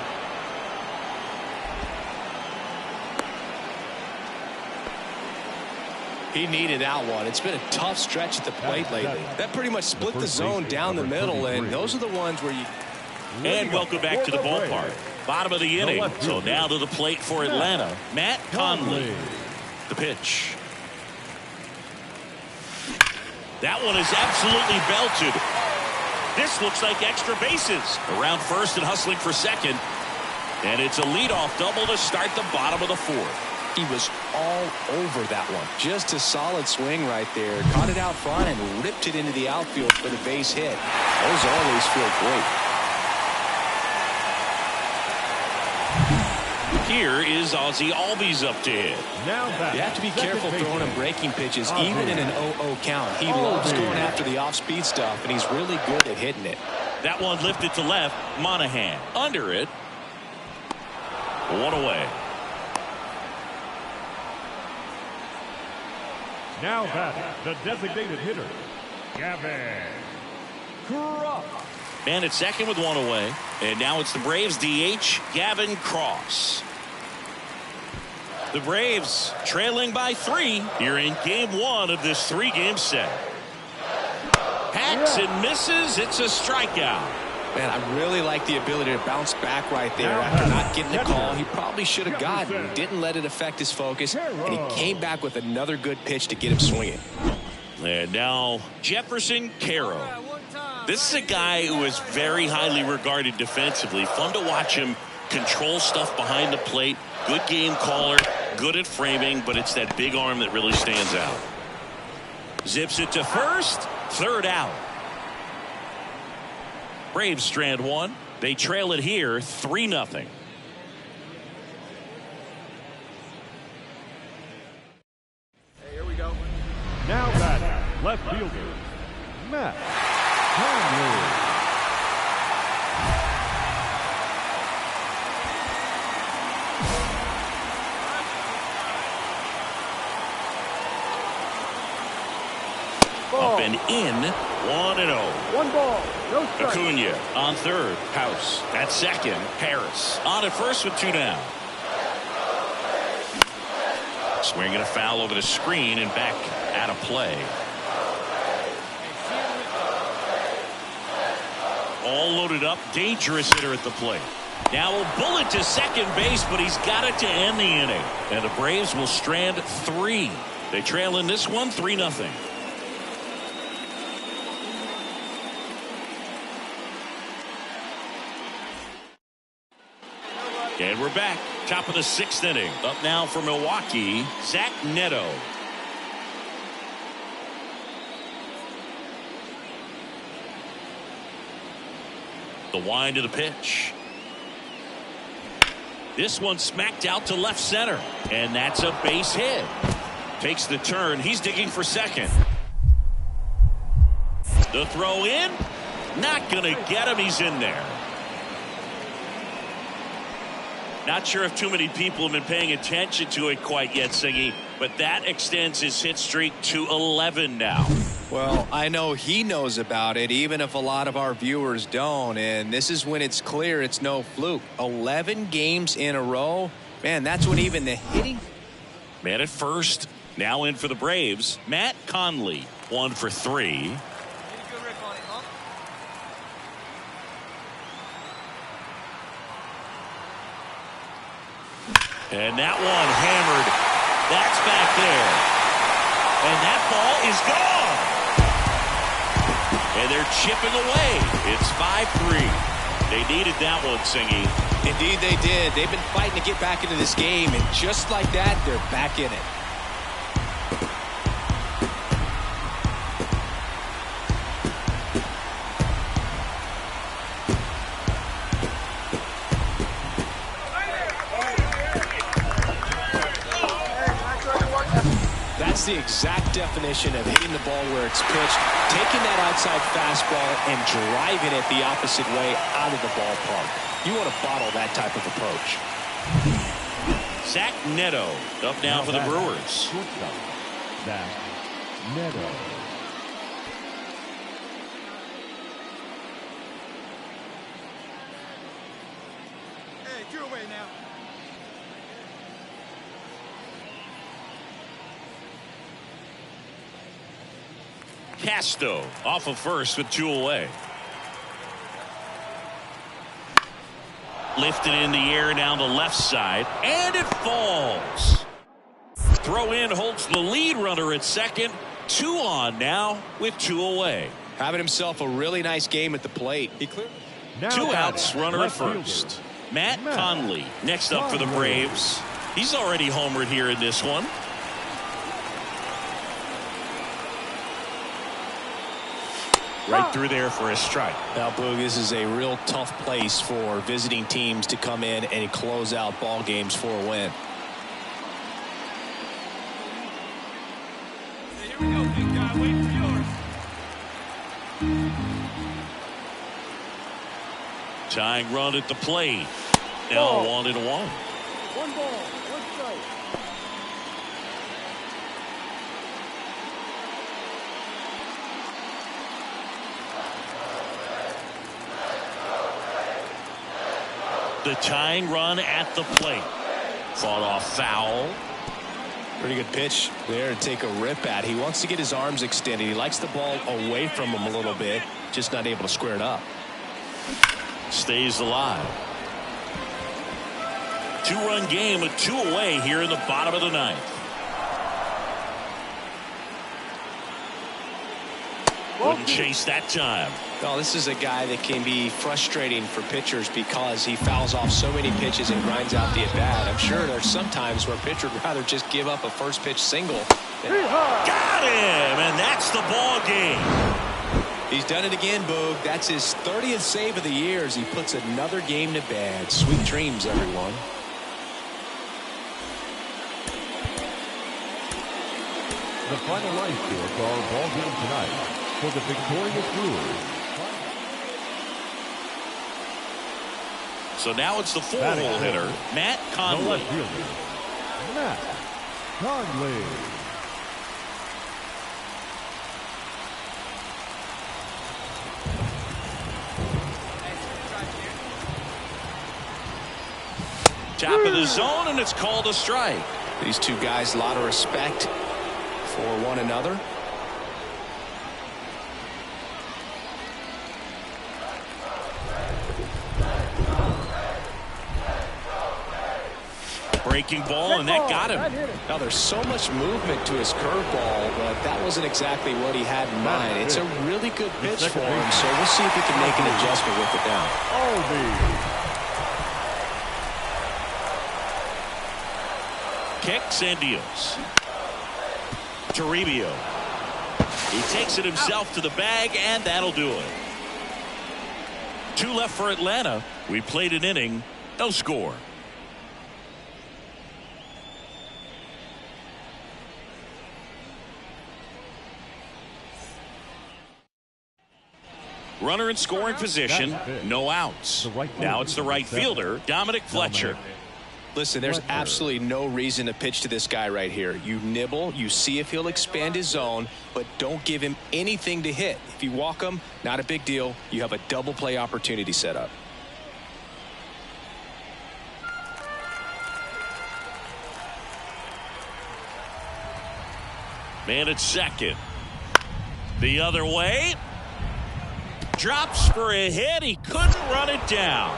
Speaker 1: He needed that one. It's been a tough stretch at the plate lately. That pretty much split the zone down the middle, and those are the ones where you...
Speaker 2: And welcome back to the ballpark. Bottom of the inning. So now to the plate for Atlanta. Matt Conley. The pitch. That one is absolutely belted. This looks like extra bases. Around first and hustling for second. And it's a leadoff double to start the bottom of the 4th.
Speaker 1: He was all over that one. Just a solid swing right there. Caught it out front and ripped it into the outfield for the base hit. Those always feel great.
Speaker 2: Here is Ozzie Albies up to hit.
Speaker 1: You have to be careful throwing him breaking pitches, even in an 0-0 count. He loves going after the off-speed stuff, and he's really good at hitting it.
Speaker 2: That one lifted to left. Monahan under it. 1 away.
Speaker 4: Now batting, the designated hitter, Gavin Cross.
Speaker 2: Man at second with 1 away. And now it's the Braves DH, Gavin Cross. The Braves trailing by 3 here in game 1 of this 3-game set. Hacks and misses. It's a strikeout.
Speaker 1: Man, I really like the ability to bounce back right there after not getting the call he probably should have gotten. He didn't let it affect his focus, and he came back with another good pitch to get him swinging.
Speaker 2: And now Jefferson Caro. This is a guy who is very highly regarded defensively. Fun to watch him control stuff behind the plate. Good game caller, good at framing, but it's that big arm that really stands out. Zips it to first, 3rd out. Braves strand 1. They trail it here 3-0.
Speaker 4: Hey,
Speaker 5: here we go.
Speaker 4: Now batting, left fielder, Matt Conley.
Speaker 2: Up and in, 1-0.
Speaker 5: 1 ball, no strike.
Speaker 2: Acuna on third. House at second. Harris on at first with 2 down. Swinging a foul over the screen and back out of play. All loaded up. Dangerous hitter at the plate. Now a bullet to second base, but he's got it to end the inning. And the Braves will strand 3. They trail in this one 3-0. And we're back. Top of the 6th inning. Up now for Milwaukee, Zach Neto. The wind of the pitch. This one smacked out to left center. And that's a base hit. Takes the turn. He's digging for second. The throw in. Not going to get him. He's in there. Not sure if too many people have been paying attention to it quite yet, Siggy, but that extends his hit streak to 11 now.
Speaker 1: Well, I know he knows about it, even if a lot of our viewers don't, and this is when it's clear it's no fluke. 11 games in a row. Man, that's when even the hitting...
Speaker 2: Man at first, now in for the Braves, Matt Conley, 1 for 3. And that one hammered That's back there. And that ball is gone. And they're chipping away. It's 5-3. They needed that one, Singy.
Speaker 1: Indeed they did. They've been fighting to get back into this game, and just like that, they're back in it. That's the exact definition of hitting the ball where it's pitched, taking that outside fastball and driving it the opposite way out of the ballpark. You want to bottle that type of approach.
Speaker 2: Zach Neto up now for the Brewers.
Speaker 4: Zach Neto.
Speaker 5: Hey, 2 away now.
Speaker 2: Casto off of first with 2 away. Lifted in the air down the left side, and it falls. Throw in holds the lead runner at second. 2 on now with 2 away.
Speaker 1: Having himself a really nice game at the plate. He cleared.
Speaker 2: 2 outs, runner at first. Matt Conley next up for the Braves. He's already homered here in this one. Right through there for a strike.
Speaker 1: Now, Boog, this is a real tough place for visiting teams to come in and close out ball games for a win.
Speaker 5: Hey, here we go, big guy. Waiting for yours.
Speaker 2: Tying run at the plate. Now 1-1.
Speaker 5: 1 ball, 1 strike.
Speaker 2: The tying run at the plate. Fought off foul.
Speaker 1: Pretty good pitch there to take a rip at. He wants to get his arms extended. He likes the ball away from him a little bit. Just not able to square it up.
Speaker 2: Stays alive. 2-run game with 2 away here in the bottom of the 9th. Wouldn't chase that time.
Speaker 1: Well, this is a guy that can be frustrating for pitchers because he fouls off so many pitches and grinds out the at-bat. I'm sure there's some times where a pitcher would rather just give up a first pitch single.
Speaker 2: Got him, and that's the ball game.
Speaker 1: He's done it again, Boog. That's his 30th save of the year as he puts another game to bed. Sweet dreams, everyone.
Speaker 4: The final line score for our ball game tonight for the victorious Brewers.
Speaker 2: So now it's the 4-hole hitter, Matt Conley.
Speaker 4: Matt Conley.
Speaker 2: Top of the zone, and it's called a strike.
Speaker 1: These two guys, a lot of respect for one another.
Speaker 2: Breaking ball, and that got him.
Speaker 1: Now, there's so much movement to his curveball, but that wasn't exactly what he had in mind. It's a really good pitch for him, so we'll see if he can make an adjustment with it down.
Speaker 2: Kicks and deals. Toribio. He takes it himself to the bag, and that'll do it. 2 left for Atlanta. We played an inning, no score. Runner in scoring position, no outs. Now it's the right fielder, Dominic Fletcher.
Speaker 1: Listen, there's absolutely no reason to pitch to this guy right here. You nibble, you see if he'll expand his zone, but don't give him anything to hit. If you walk him, not a big deal. You have a double play opportunity set up.
Speaker 2: Man at second. The other way. Drops for a hit. He couldn't run it down.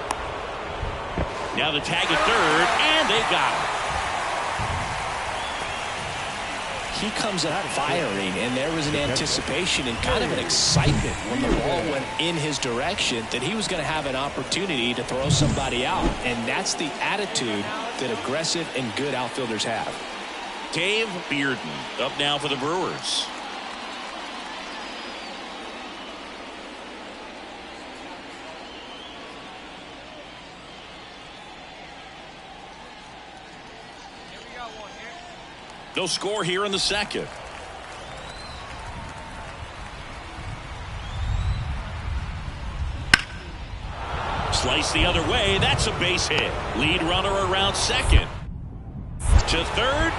Speaker 2: Now the tag at third, and they got
Speaker 1: he comes up firing, and there was an anticipation and kind of an excitement when the ball went in his direction that he was going to have an opportunity to throw somebody out. And that's the attitude that aggressive and good outfielders have.
Speaker 2: Dave Bearden up now for the Brewers. No score here in the second. Slice the other way. That's a base hit. Lead runner around second. To third.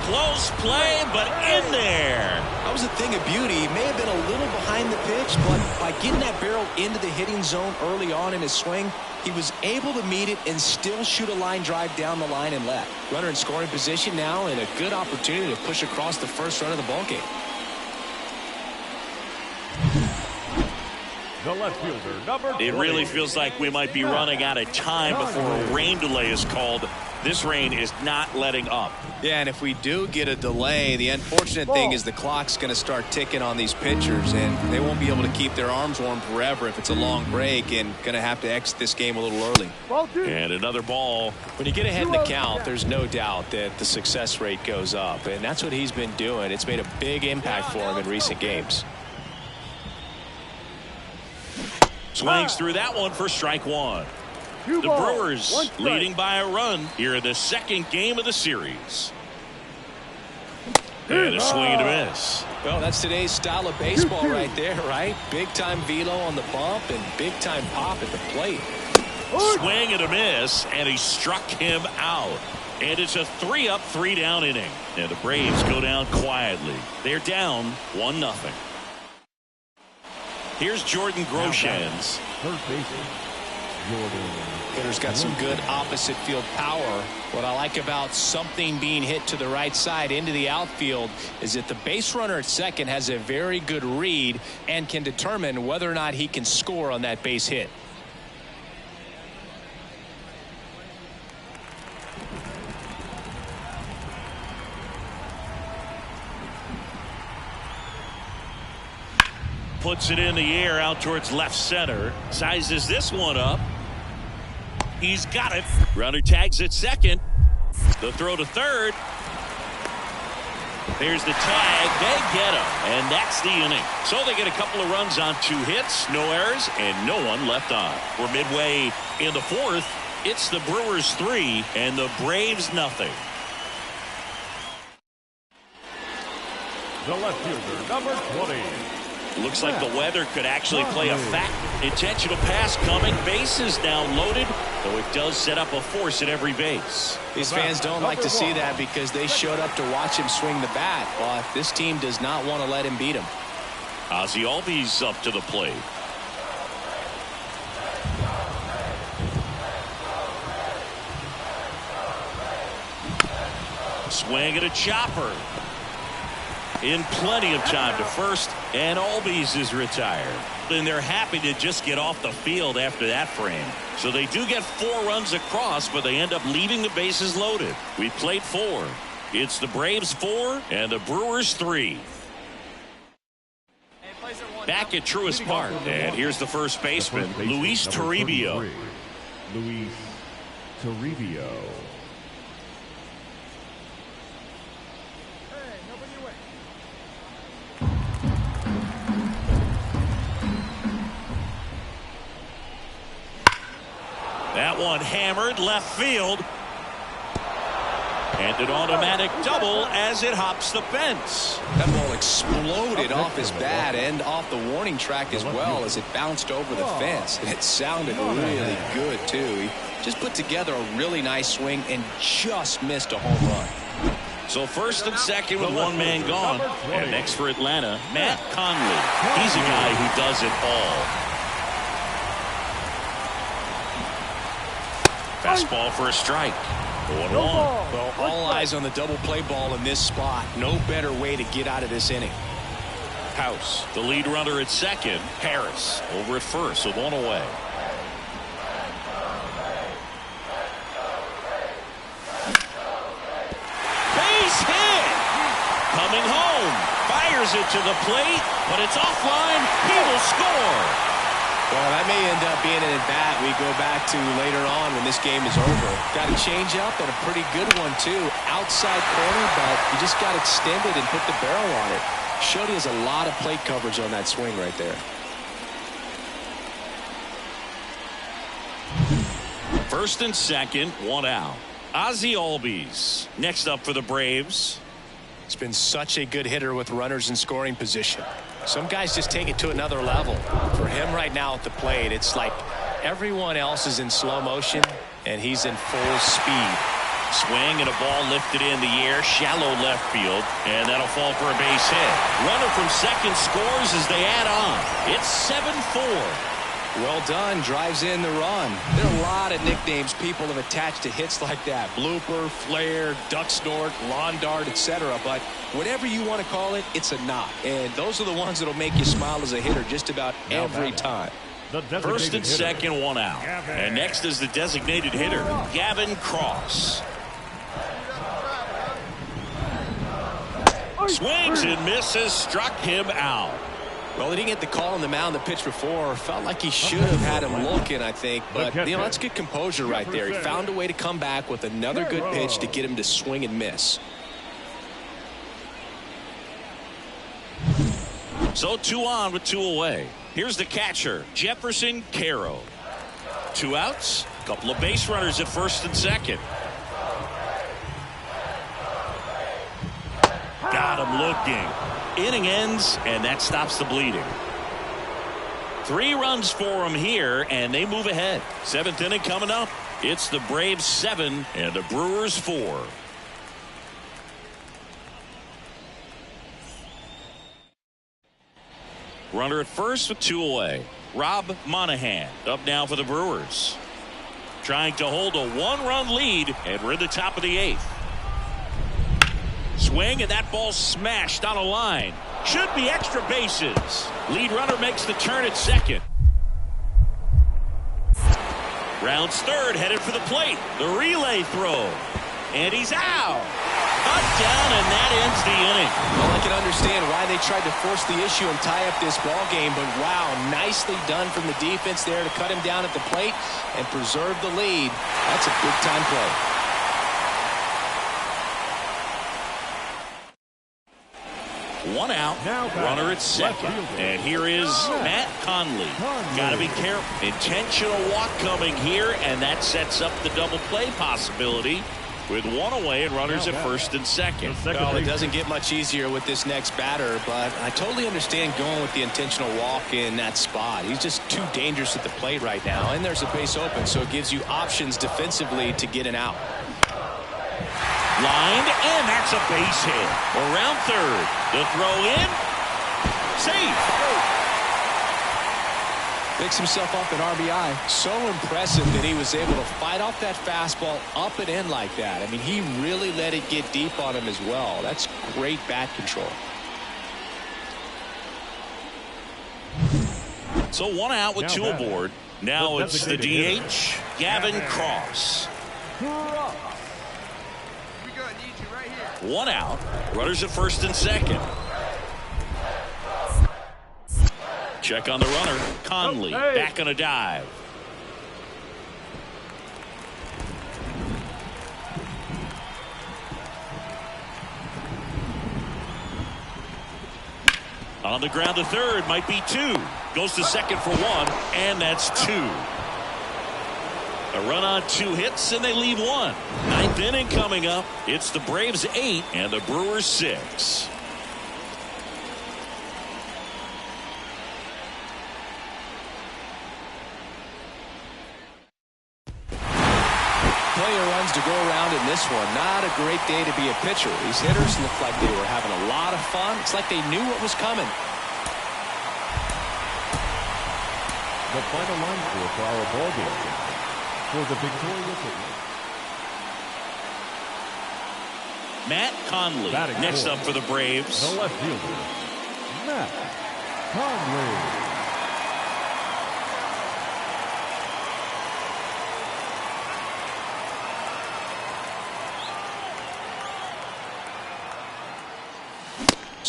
Speaker 2: Close play, but in there.
Speaker 1: That was a thing of beauty. He may have been a little behind the pitch, but by getting that barrel into the hitting zone early on in his swing, he was able to meet it and still shoot a line drive down the line and left. Runner in scoring position now, and a good opportunity to push across the first run of the ballgame.
Speaker 4: The left fielder, number 20.
Speaker 2: It really feels like we might be running out of time before a rain delay is called. This rain is not letting up.
Speaker 3: Yeah, and if we do get a delay, the unfortunate thing is the clock's going to start ticking on these pitchers, and they won't be able to keep their arms warm forever if it's a long break, and going to have to exit this game a little early.
Speaker 2: And another ball.
Speaker 1: When you get ahead in the count, there's no doubt that the success rate goes up, and that's what he's been doing. It's made a big impact for him in recent games.
Speaker 2: Swings through that one for strike one. The Brewers leading by a run here in the second game of the series. And a swing and a miss.
Speaker 1: Well, that's today's style of baseball right there, right? Big-time velo on the bump and big-time pop at the plate.
Speaker 2: Swing and a miss, and he struck him out. And it's a 3-up, 3-down inning. And the Braves go down quietly. They're down 1-0. Here's Jordan Groshans.
Speaker 4: Third baseman, Jordan.
Speaker 1: Hitter's got some good opposite field power. What I like about something being hit to the right side into the outfield is that the base runner at second has a very good read and can determine whether or not he can score on that base hit.
Speaker 2: Puts it in the air out towards left center. Sizes this one up. He's got it. Runner tags at second. The throw to third. There's the tag. They get him. And that's the inning. So they get a couple of runs on 2 hits, no errors, and no one left on. We're midway in the fourth. It's the Brewers 3 and the Braves nothing.
Speaker 4: The left fielder, number 20.
Speaker 2: Looks like the weather could actually play a factor. Intentional pass coming. Bases now loaded, though it does set up a force at every base.
Speaker 1: These fans don't like to see that because they showed up to watch him swing the bat. But this team does not want to let him beat him.
Speaker 2: Ozzie Albies up to the plate. Swing at a chopper. In plenty of time to first, and Albies is retired. And they're happy to just get off the field after that frame. So they do get 4 runs across, but they end up leaving the bases loaded. We played 4. It's the Braves 4 and the Brewers 3. Back at Truist Park, and here's the first baseman, Luis Toribio.
Speaker 4: Luis Toribio.
Speaker 2: That one hammered left field. And an automatic double as it hops the fence.
Speaker 1: That ball exploded off his bat and off the warning track as well as it bounced over the fence. And it sounded really good, too. He just put together a really nice swing and just missed a home run.
Speaker 2: So first and second with one man gone. And next for Atlanta, Matt Conley. He's a guy who does it all. Fastball for a strike. 1-1.
Speaker 1: Well, all eyes on the double play ball in this spot. No better way to get out of this inning.
Speaker 2: House, the lead runner at second. Harris over at first with 1 away. Base hit. Fires it to the plate, but it's offline. He will score.
Speaker 1: Well, that may end up being an at-bat we go back to later on when this game is over. Got a change-up and a pretty good one, too. Outside corner, but you just got extended and put the barrel on it. Showed he has a lot of plate coverage on that swing right there.
Speaker 2: First and second, one out. Ozzie Albies next up for the Braves.
Speaker 3: It's been such a good hitter with runners in scoring position. Some guys just take it to another level. For him right now at the plate, it's like everyone else is in slow motion and he's in full speed.
Speaker 2: Swing and a ball lifted in the air, shallow left field, and that'll fall for a base hit. Runner from second scores as they add on. It's 7-4.
Speaker 1: Well done, drives in the run. There are a lot of nicknames people have attached to hits like that. Blooper, flare, duck snort, lawn dart, etc. But whatever you want to call it, it's a knock. And those are the ones that'll make you smile as a hitter just about every time.
Speaker 2: First and second, one out. And next is the designated hitter, Gavin Cross. Swings and misses, struck him out.
Speaker 1: Well, he didn't get the call on the mound the pitch before. Felt like he should have had him looking, I think. But, you know, that's good composure right there. He found a way to come back with another good pitch to get him to swing and miss.
Speaker 2: So 2 on with 2 away. Here's the catcher, Jefferson Caro. 2 outs, a couple of base runners at first and second. Got him looking. Inning ends, and that stops the bleeding. 3 runs for him here, and they move ahead. 7th inning coming up. It's the Braves 7 and the Brewers 4. Runner at first with 2 away. Rob Monahan up now for the Brewers. Trying to hold a 1-run lead, and we're in the top of the 8th. Swing, and that ball smashed on a line. Should be extra bases. Lead runner makes the turn at second. Rounds third, headed for the plate. The relay throw. And he's out. Cut down, and that ends the inning.
Speaker 1: Well, I can understand why they tried to force the issue and tie up this ball game, but wow, nicely done from the defense there to cut him down at the plate and preserve the lead. That's a big-time play.
Speaker 2: One out, runner at second. And here is Matt Conley. Got to be careful. Intentional walk coming here, and that sets up the double play possibility with 1 away and runners at first and second.
Speaker 1: Well, it doesn't get much easier with this next batter, but I totally understand going with the intentional walk in that spot. He's just too dangerous at the plate right now, and there's a base open, so it gives you options defensively to get an out.
Speaker 2: Lined, and that's a base hit. Around third. The throw in. Safe.
Speaker 1: Picks himself up an RBI. So impressive that he was able to fight off that fastball up and in like that. I mean, he really let it get deep on him as well. That's great bat control.
Speaker 2: So 1 out with 2 aboard. Now it's the DH, Gavin Cross. 1 out. Runners at first and second. Check on the runner. Conley back on a dive. On the ground to third, might be 2. Goes to second for 1, and that's 2. A run on 2 hits, and they leave 1. 9th inning coming up. It's the Braves 8 and the Brewers 6.
Speaker 1: Plenty of runs to go around in this one. Not a great day to be a pitcher. These hitters look like they were having a lot of fun. It's like they knew what was coming.
Speaker 4: The final line score for our ball game. For the victorious
Speaker 2: Matt Conley next up for the Braves.
Speaker 4: The left fielder, Matt Conley.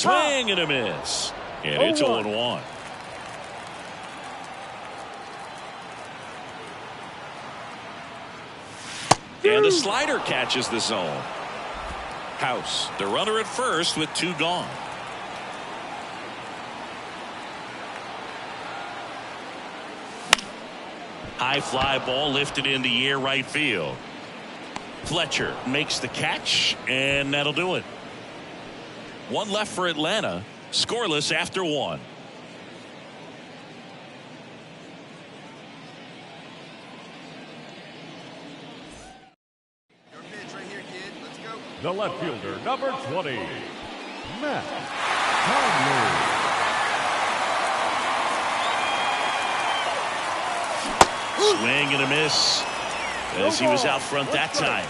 Speaker 2: Swing and a miss. And it's 0-1. And the slider catches the zone. House, the runner at first with 2 gone. High fly ball lifted in the air right field. Fletcher makes the catch, and that'll do it. 1 left for Atlanta. Scoreless after 1.
Speaker 5: Your pitch right here, kid. Let's go.
Speaker 4: The left fielder, number 20, Matt Conley.
Speaker 2: Swing and a miss as he was out front that time.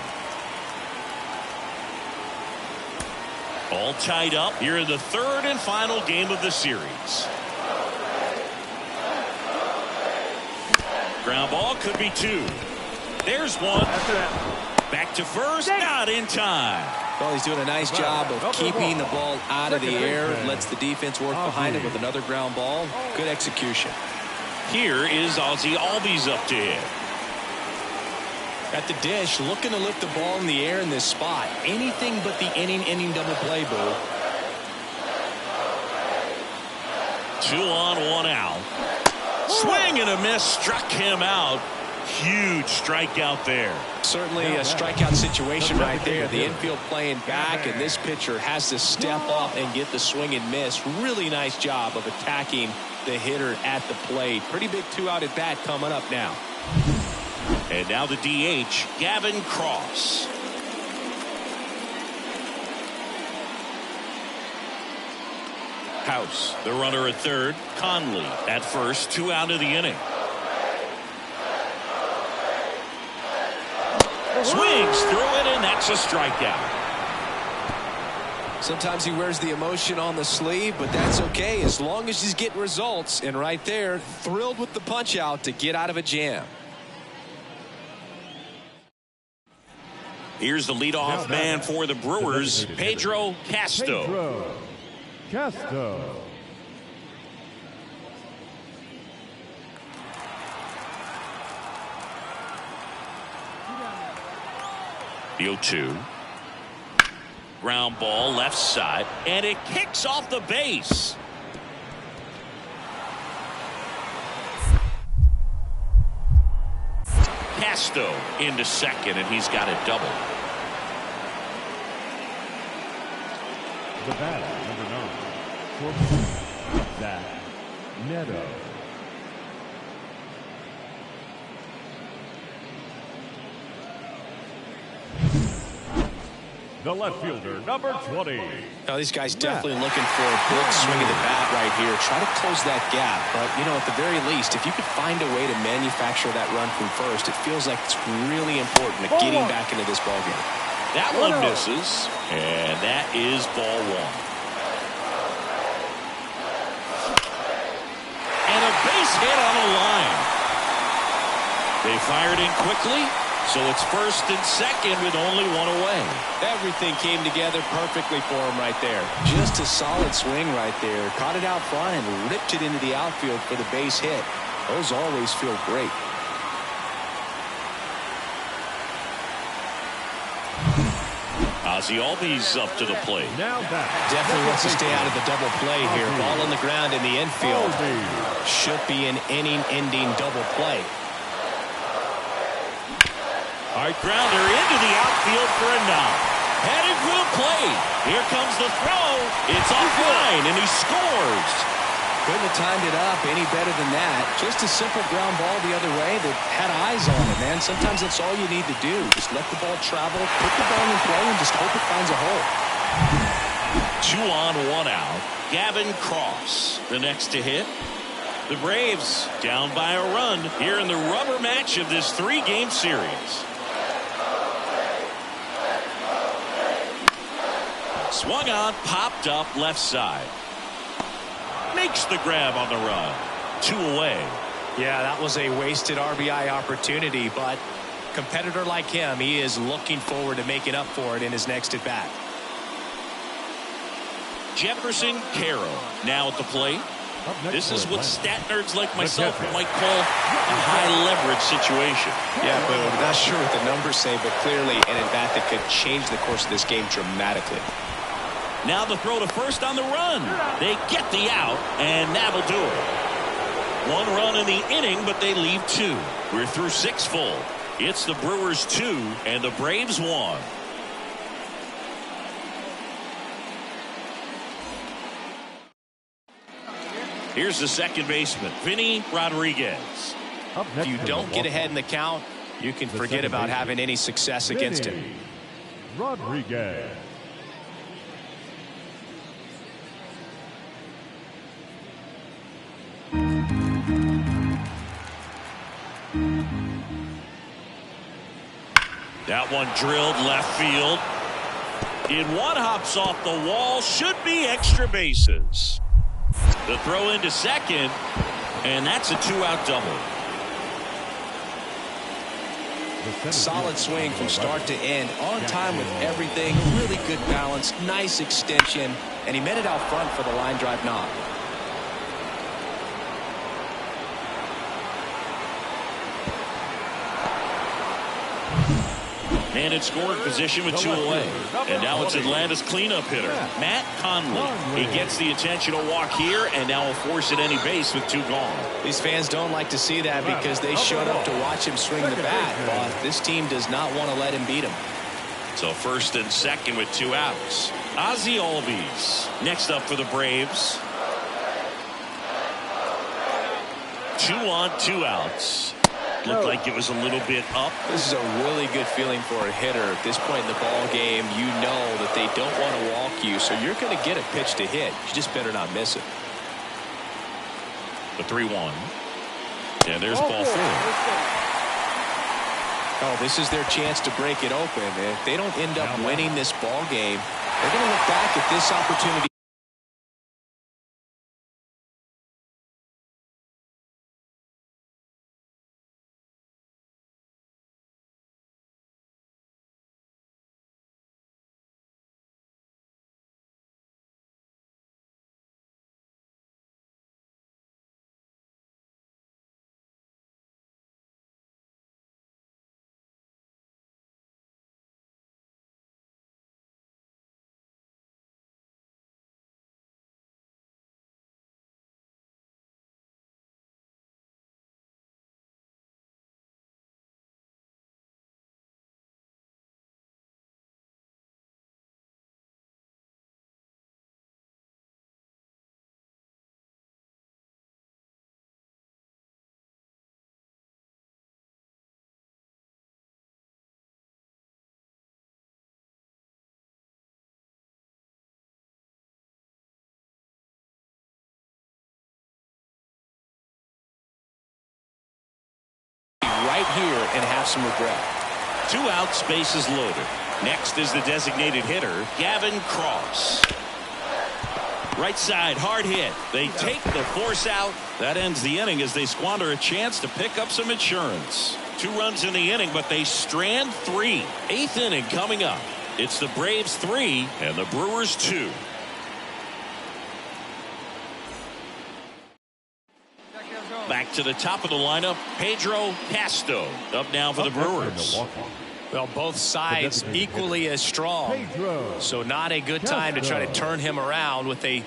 Speaker 2: All tied up here in the 3rd and final game of the series. Ground ball could be 2. There's 1. Back to first, not in time.
Speaker 1: Well, he's doing a nice job of keeping the ball out of the air. Lets the defense work behind it with another ground ball. Good execution.
Speaker 2: Here is Ozzie Albies up to hit.
Speaker 1: At the dish, looking to lift the ball in the air in this spot. Anything but the inning double play, Boo.
Speaker 2: 2 on, 1 out. Swing and a miss, struck him out. Huge strikeout there.
Speaker 1: Certainly a strikeout situation right there. The infield playing back, and this pitcher has to step up and get the swing and miss. Really nice job of attacking the hitter at the plate. Pretty big 2-out at bat coming up now.
Speaker 2: And now the DH, Gavin Cross. House, the runner at third. Conley at first, 2 out of the inning. Swings through it, and that's a strikeout.
Speaker 1: Sometimes he wears the emotion on the sleeve, but that's okay as long as he's getting results. And right there, thrilled with the punch out to get out of a jam.
Speaker 2: Here's the leadoff man for the Brewers, Pedro Castro.
Speaker 4: Pedro Castro.
Speaker 2: The 0-2. Ground ball left side, and it kicks off the base. Castro into second, and he's got a double.
Speaker 4: The batter, number 9, shortstop, Zach Neto. The left fielder, number 20.
Speaker 1: Now, these guys definitely looking for a big swing of the bat right here. Try to close that gap. But, you know, at the very least, if you could find a way to manufacture that run from first, it feels like it's really important to getting back into this ballgame.
Speaker 2: That one misses, and that is ball 1. And a base hit on the line. They fired in quickly. So it's first and second with only 1 away.
Speaker 1: Everything came together perfectly for him right there. Just a solid swing right there. Caught it out front and ripped it into the outfield for the base hit. Those always feel great.
Speaker 2: Ozzie Albies up to the plate.
Speaker 4: Now back.
Speaker 1: Definitely wants to stay out of the double play here. Ball on the ground in the infield. Should be an inning-ending double play.
Speaker 2: Hard grounder into the outfield for a knock. Headed for the plate. Here comes the throw. It's offline, and he scores.
Speaker 1: Couldn't have timed it up any better than that. Just a simple ground ball the other way that had eyes on it, man. Sometimes that's all you need to do. Just let the ball travel, put the ball in play, and just hope it finds a hole.
Speaker 2: 2 on, 1 out. Gavin Cross, the next to hit. The Braves down by a run here in the rubber match of this 3-game series. Swung on, popped up left side. Makes the grab on the run. 2 away.
Speaker 1: Yeah, that was a wasted RBI opportunity, but competitor like him, he is looking forward to making up for it in his next at bat.
Speaker 2: Jefferson Carroll now at the plate. This is what stat nerds like myself might call a high-leverage situation.
Speaker 1: Yeah, but we're not sure what the numbers say, but clearly an at-bat that could change the course of this game dramatically.
Speaker 2: Now the throw to first on the run. They get the out, and that'll do it. 1 run in the inning, but they leave 2. We're through 6 full. It's the Brewers 2 and the Braves 1. Here's the second baseman, Vinny Rodriguez.
Speaker 3: If you don't get ahead in the count, you can forget about having any success against him.
Speaker 4: Rodriguez.
Speaker 2: That one drilled left field. One hops off the wall. Should be extra bases. The throw into second, and that's a 2-out double.
Speaker 1: Solid swing from start to end, on time with everything, really good balance, nice extension, and he met it out front for the line drive knock.
Speaker 2: And in scoring position with 2 away. And now it's Atlanta's cleanup hitter, Matt Conley. He gets the intentional walk here, and now will force at any base with 2 gone.
Speaker 1: These fans don't like to see that because they showed up to watch him swing the bat, but this team does not want to let him beat him.
Speaker 2: So first and second with 2 outs. Ozzie Albies next up for the Braves. 2 on, 2 outs. Looked like it was a little bit up.
Speaker 1: This is a really good feeling for a hitter. At this point in the ball game, you know that they don't want to walk you, so you're going to get a pitch to hit. You just better not miss it.
Speaker 2: The 3-1. And there's ball 4.
Speaker 1: Oh, this is their chance to break it open. If they don't end up winning this ball game, they're going to look back at this opportunity. Right here and have some regret.
Speaker 2: 2 outs, bases loaded. Next is the designated hitter, Gavin Cross. Right side, hard hit. They take the force out. That ends the inning as they squander a chance to pick up some insurance. 2 runs in the inning, but they strand 3. 8th inning coming up. It's the Braves 3 and the Brewers 2. Back to the top of the lineup, Pedro Castro up now for the Brewers.
Speaker 3: Well, both sides equally as strong, so not a good time to try to turn him around with a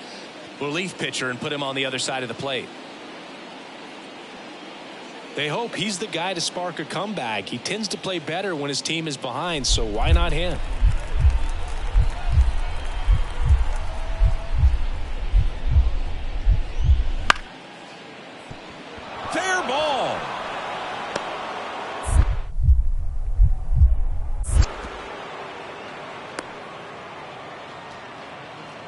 Speaker 3: relief pitcher and put him on the other side of the plate. They hope he's the guy to spark a comeback. He tends to play better when his team is behind, so why not him?
Speaker 2: Fair ball.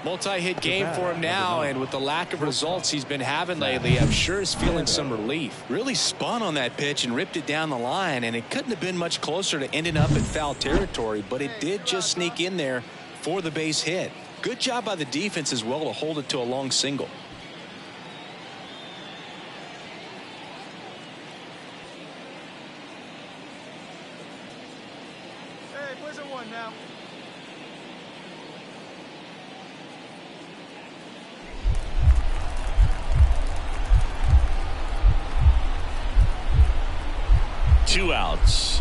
Speaker 1: Multi-hit game for him now, and with the lack of results he's been having lately, I'm sure he's feeling some relief. Really spun on that pitch and ripped it down the line, and it couldn't have been much closer to ending up in foul territory, but it did just sneak in there for the base hit. Good job by the defense as well to hold it to a long single.
Speaker 5: Hey, where's the one now?
Speaker 2: 2 outs.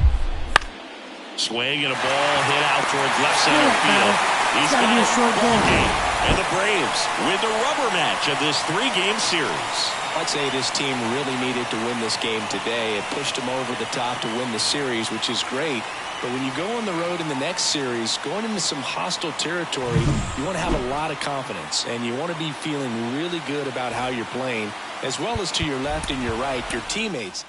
Speaker 2: Swing and a ball hit out towards left center field. He's got a ball game. And the Braves with the rubber match of this 3-game series.
Speaker 1: I'd say this team really needed to win this game today. It pushed them over the top to win the series, which is great. But when you go on the road in the next series, going into some hostile territory, you want to have a lot of confidence. And you want to be feeling really good about how you're playing, as well as to your left and your right, your teammates.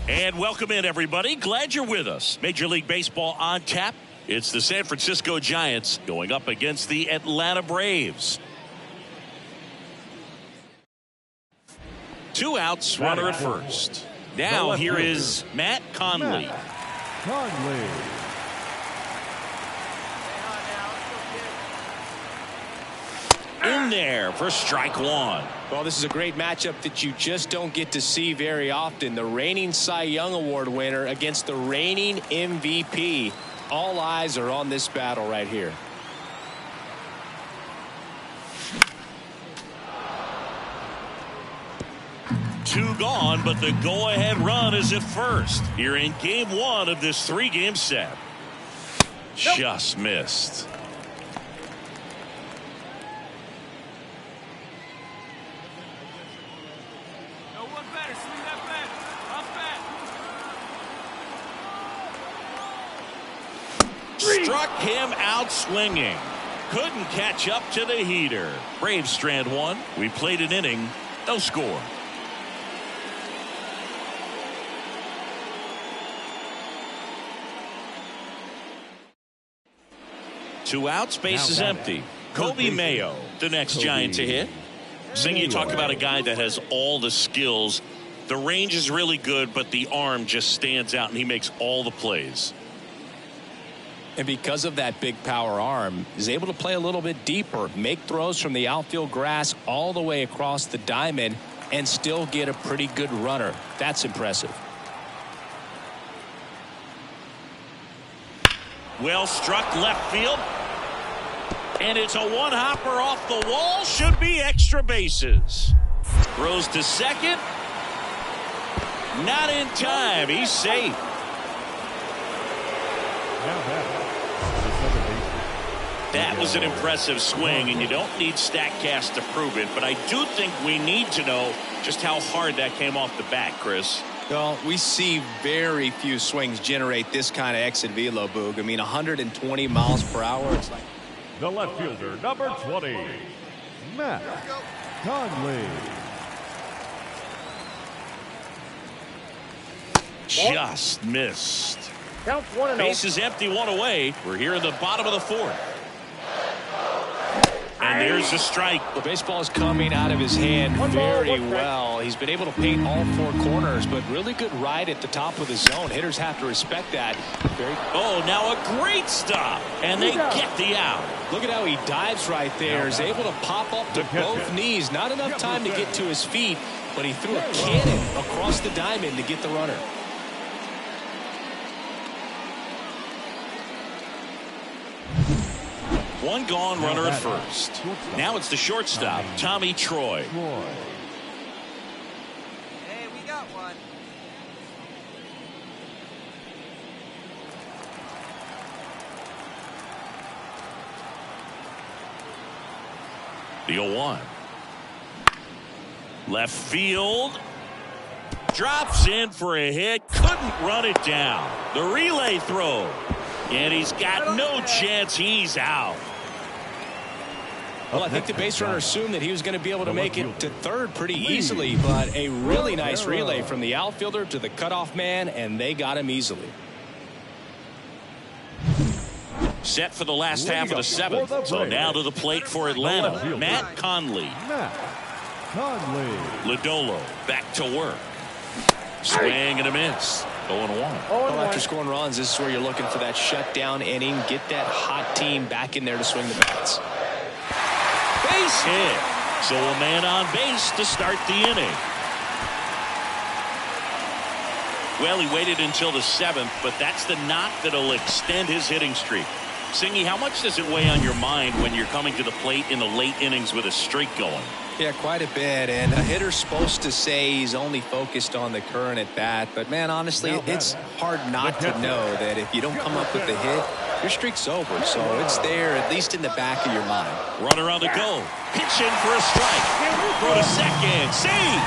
Speaker 2: And welcome in, everybody. Glad you're with us. Major League Baseball on tap. It's the San Francisco Giants going up against the Atlanta Braves. 2 outs, runner at first. Now here is Matt Conley. In there for strike 1.
Speaker 1: Well, this is a great matchup that you just don't get to see very often. The reigning Cy Young Award winner against the reigning MVP. All eyes are on this battle right here.
Speaker 2: Two gone, but the go-ahead run is at first here in game 1 of this 3-game set. Just missed. Struck him out swinging. Couldn't catch up to the heater. Braves strand 1. We played an inning. No score. Two outs, base is empty. Kobe Mayo, the next Giant to hit. Sing, you talk about a guy that has all the skills. The range is really good, but the arm just stands out, and he makes all the plays.
Speaker 1: And because of that big power arm, is able to play a little bit deeper, make throws from the outfield grass all the way across the diamond, and still get a pretty good runner. That's impressive.
Speaker 2: Well struck left field. And it's a one-hopper off the wall. Should be extra bases. Throws to second. Not in time. He's safe. That was an impressive swing, and you don't need StatCast to prove it, but I do think we need to know just how hard that came off the bat, Chris.
Speaker 1: Well, we see very few swings generate this kind of exit velo, Boog. I mean, 120 miles per hour. It's like
Speaker 4: the left fielder, number 20, Matt Conley.
Speaker 2: Just missed. Base is empty, 1 away. We're here in the bottom of the 4th. And there's a strike.
Speaker 1: The baseball is coming out of his hand very well. He's been able to paint all 4 corners, but really good ride at the top of the zone. Hitters have to respect that.
Speaker 2: Oh, now a great stop. And they get the out.
Speaker 1: Look at how he dives right there. He's able to pop up to both knees. Not enough time to get to his feet, but he threw a cannon across the diamond to get the runner.
Speaker 2: One gone, runner at first. Now it's the shortstop, Tommy Troy.
Speaker 5: Hey, we got one.
Speaker 2: The 0-1. Left field. Drops in for a hit. Couldn't run it down. The relay throw. And he's got no chance. He's out.
Speaker 1: Well, I think the base runner assumed that he was going to be able to make it to third pretty easily, but a really nice relay from the outfielder to the cutoff man, and they got him easily.
Speaker 2: Set for the last half of the seventh. So now to the plate for Atlanta, Matt Conley. Lodolo back to work. Swing and a miss. 0-1.
Speaker 1: Well, after scoring runs, this is where you're looking for that shutdown inning. Get that hot team back in there to swing the bats.
Speaker 2: Base hit. So a man on base to start the inning. Well, he waited until the seventh, but that's the knock that'll extend his hitting streak. Singy, how much does it weigh on your mind when you're coming to the plate in the late innings with a streak going?
Speaker 1: Yeah, quite a bit. And a hitter's supposed to say he's only focused on the current at bat. But, man, honestly, it's hard not to know that if you don't come up with the hit, your streak's over. So it's there, at least in the back of your mind.
Speaker 2: Runner on the go. Pitch in for a strike. Throw to second. See!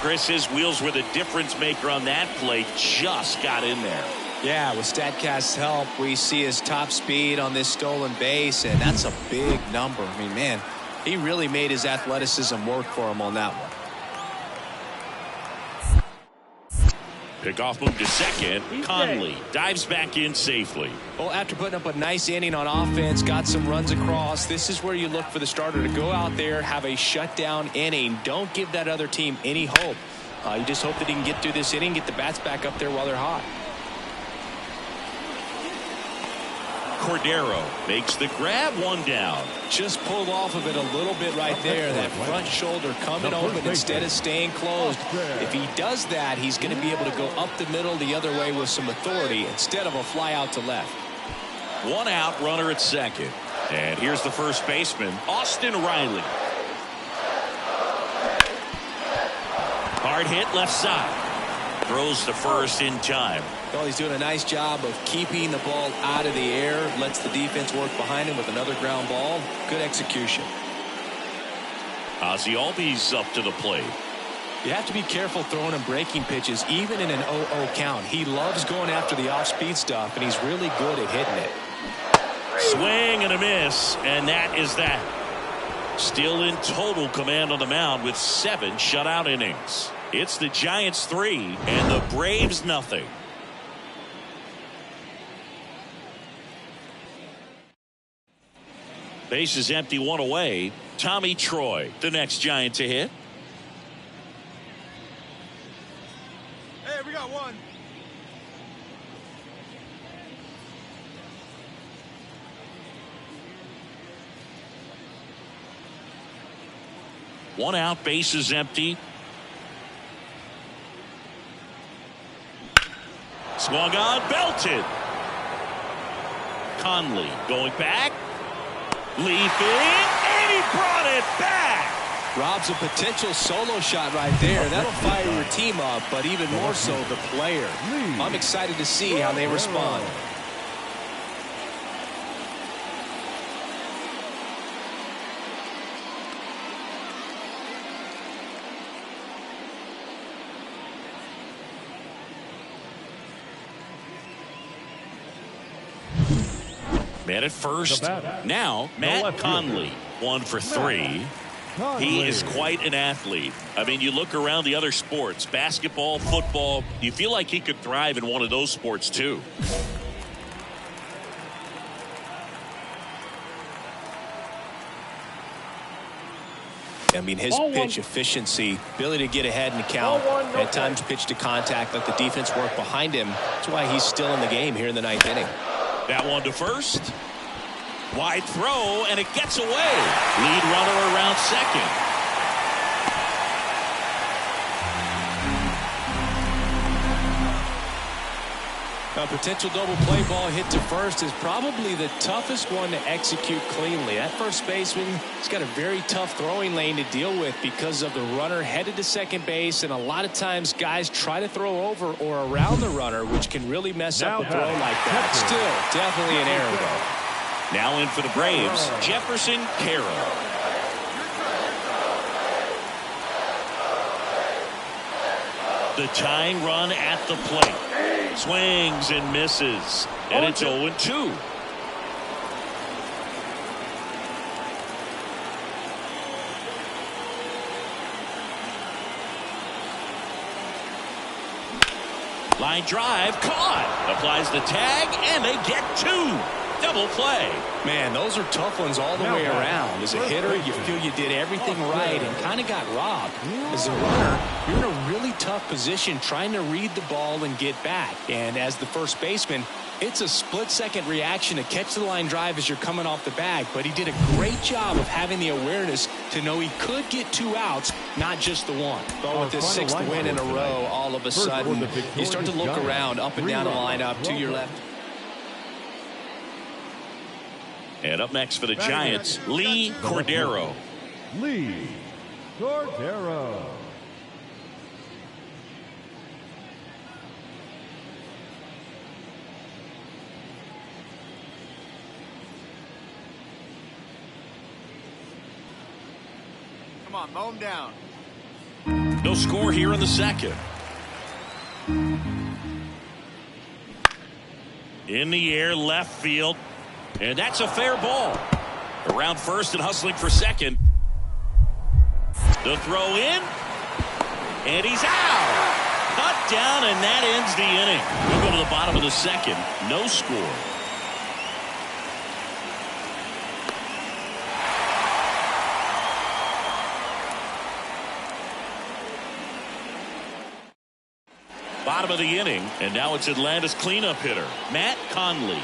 Speaker 2: Chris, his wheels were the difference maker on that play. Just got in there.
Speaker 1: Yeah, with StatCast's help, we see his top speed on this stolen base, and that's a big number. I mean, man, he really made his athleticism work for him on that one.
Speaker 2: Pickoff move to second. Conley dives back in safely.
Speaker 1: Well, after putting up a nice inning on offense, got some runs across, this is where you look for the starter to go out there, have a shutdown inning. Don't give that other team any hope. You just hope that he can get through this inning, get the bats back up there while they're hot.
Speaker 2: Cordero makes the grab, one down.
Speaker 1: Just pulled off of it a little bit right there. That front shoulder coming open instead of staying closed. If he does that, he's going to be able to go up the middle the other way with some authority instead of a fly out to left.
Speaker 2: One out, runner at second. And here's the first baseman, Austin Riley. Hard hit left side. Throws to first in time.
Speaker 1: Well, he's doing a nice job of keeping the ball out of the air. Lets the defense work behind him with another ground ball. Good execution.
Speaker 2: Ozzie Albies up to the plate.
Speaker 1: You have to be careful throwing him breaking pitches, even in an 0-0 count. He loves going after the off-speed stuff, and he's really good at hitting it.
Speaker 2: Swing and a miss, and that is that. Still in total command on the mound with 7 shutout innings. It's the Giants 3 and the Braves nothing. Base is empty, one away. Tommy Troy, the next Giant to hit.
Speaker 5: Hey, we got one.
Speaker 2: One out, base is empty. Swung on, belted. Conley going back. Leaping, and he brought it back.
Speaker 1: Rob's a potential solo shot right there. That'll fire your team up, but even more so the player. I'm excited to see how they respond.
Speaker 2: Man at first. Now, Matt Conley, 1 for 3. He is quite an athlete. I mean, you look around the other sports, basketball, football, you feel like he could thrive in one of those sports too.
Speaker 1: I mean, his pitch efficiency, ability to get ahead in the count, at times pitch to contact, let the defense work behind him. That's why he's still in the game here in the 9th inning.
Speaker 2: That one to first. Wide throw, and it gets away. Lead runner around second.
Speaker 1: A potential double play ball hit to first is probably the toughest one to execute cleanly. That first baseman has got a very tough throwing lane to deal with because of the runner headed to second base, and a lot of times guys try to throw over or around the runner, which can really mess up a throw like that. Still, definitely an error, though.
Speaker 2: Now in for the Braves, Jefferson Carroll. The tying run at the plate. Swings and misses. And it's 0-2. Line drive, caught. Applies the tag, and they get 2. Double play.
Speaker 1: Man, those are tough ones all the way around. As a hitter, you feel you did everything right and kind of got robbed. As a runner, you're in a really tough position trying to read the ball and get back. And as the first baseman, it's a split-second reaction to catch the line drive as you're coming off the bag. But he did a great job of having the awareness to know he could get 2 outs, not just the one. But with his 6th win in a row, all of a sudden, you start to look around up and down the lineup to your left.
Speaker 2: And up next for the Giants, Lee Cordero.
Speaker 4: Lee Cordero.
Speaker 5: Come on, mow him down.
Speaker 2: No score here in the second. In the air, left field. And that's a fair ball. Around first and hustling for second. The throw in. And he's out. Cut down, and that ends the inning. We'll go to the bottom of the second. No score. Bottom of the inning, and now it's Atlanta's cleanup hitter, Matt Conley.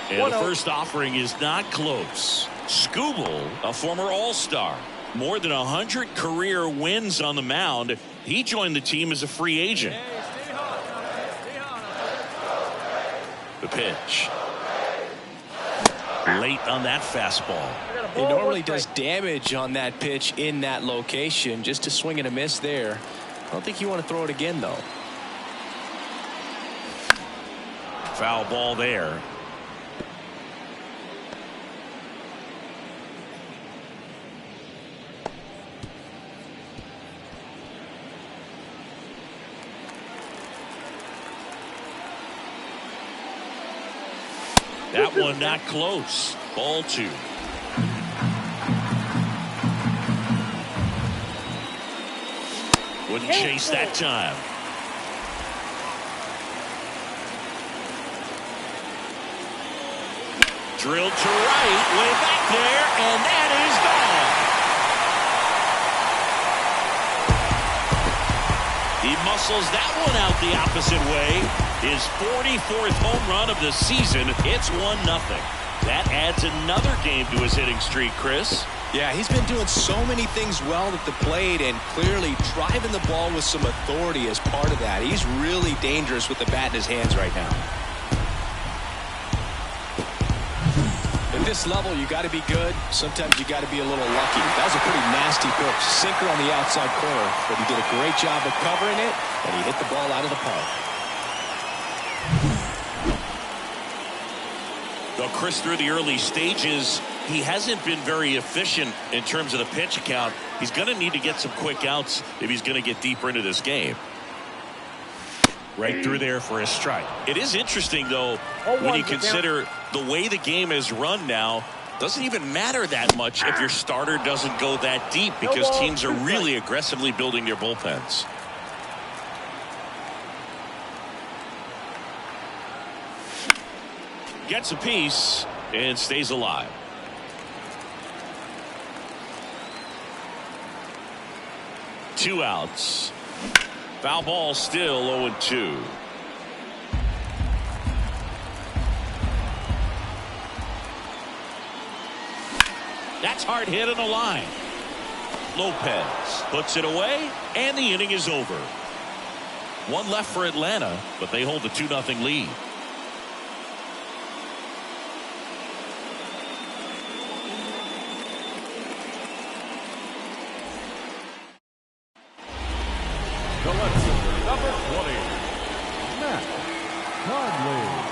Speaker 2: And the first offering is not close. Skubal, a former All-Star, more than 100 career wins on the mound. He joined the team as a free agent. The pitch. Late on that fastball.
Speaker 1: He normally does damage on that pitch in that location. Just a swing and a miss there. I don't think you want to throw it again, though.
Speaker 2: Foul ball there. That one not close. Ball 2. Wouldn't chase that time. Drilled to right, way back there, and that is gone. He muscles that one out the opposite way. His 44th home run of the season. It's 1-0. That adds another game to his hitting streak, Chris.
Speaker 1: Yeah, he's been doing so many things well at the plate and clearly driving the ball with some authority as part of that. He's really dangerous with the bat in his hands right now. At this level, you got to be good. Sometimes you got to be a little lucky. That was a pretty nasty pitch. Sinker on the outside corner, but he did a great job of covering it, and he hit the ball out of the park.
Speaker 2: Though Chris, through the early stages, he hasn't been very efficient in terms of the pitch count. He's going to need to get some quick outs if he's going to get deeper into this game. Right through there for a strike. It is interesting, though, when you consider the way the game is run now. Doesn't even matter that much if your starter doesn't go that deep, because teams are really aggressively building their bullpens. Gets a piece and stays alive. Two outs. Foul ball, still 0-2. That's hard hit on the line. Lopez puts it away, and the inning is over. One left for Atlanta, but they hold the 2-0 lead.
Speaker 4: Collection number 20, Matt Conley.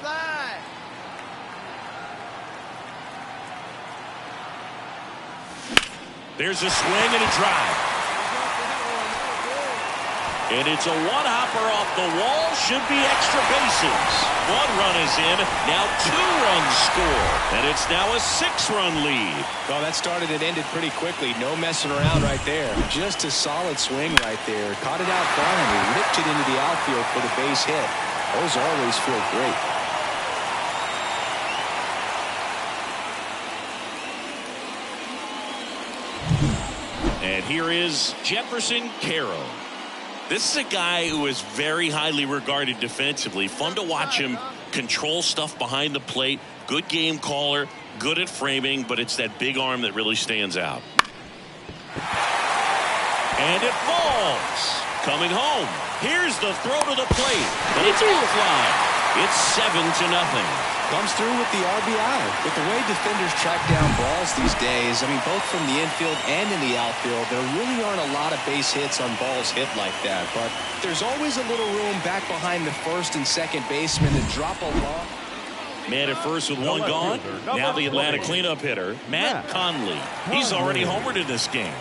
Speaker 5: Outside.
Speaker 2: There's a swing and a drive. And it's a one-hopper off the wall. Should be extra bases. 1 run is in. Now 2 runs score. And it's now a 6-run lead.
Speaker 1: Well, that started and ended pretty quickly. No messing around right there. Just a solid swing right there. Caught it out front and he ripped it into the outfield for the base hit. Those always feel great.
Speaker 2: And here is Jefferson Carroll. This is a guy who is very highly regarded defensively. Fun to watch him control stuff behind the plate. Good game caller, good at framing, but it's that big arm that really stands out. And it falls. Coming home. Here's the throw to the plate. And it's offline. It's 7-0.
Speaker 1: Comes through with the RBI. With the way defenders track down balls these days, I mean, both from the infield and in the outfield, there really aren't a lot of base hits on balls hit like that. But there's always a little room back behind the first and second baseman to drop a long.
Speaker 2: Man at first with 1 gone. Now the Atlanta cleanup hitter, Matt Conley. He's already homered in this game.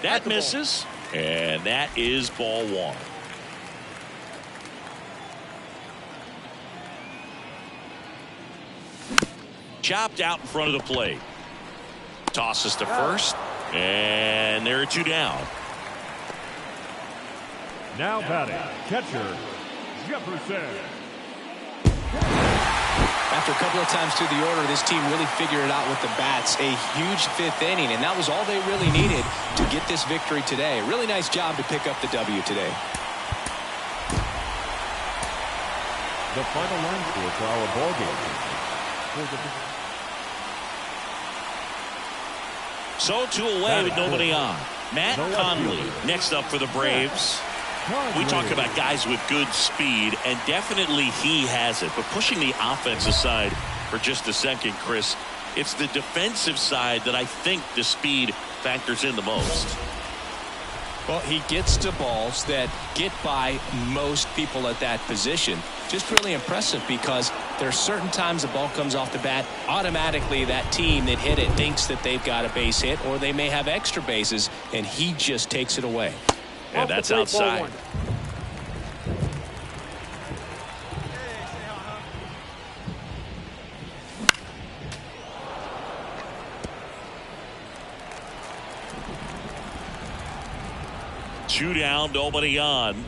Speaker 2: That misses, and that is ball 1. Chopped out in front of the plate. Tosses to first, and there are 2 down.
Speaker 4: Now batting, catcher, Jefferson.
Speaker 1: After a couple of times through the order, this team really figured it out with the bats. A huge 5th inning, and that was all they really needed to get this victory today. Really nice job to pick up the W today.
Speaker 4: The final line score for our ball game.
Speaker 2: So 2 away with nobody on. Matt Conley next up for the Braves. We talk about guys with good speed, and definitely he has it. But pushing the offense aside for just a second, Chris, it's the defensive side that I think the speed factors in the most.
Speaker 1: Well, he gets to balls that get by most people at that position. Just really impressive because there are certain times the ball comes off the bat, automatically that team that hit it thinks that they've got a base hit or they may have extra bases, and he just takes it away.
Speaker 2: And that's outside. Two down, nobody on.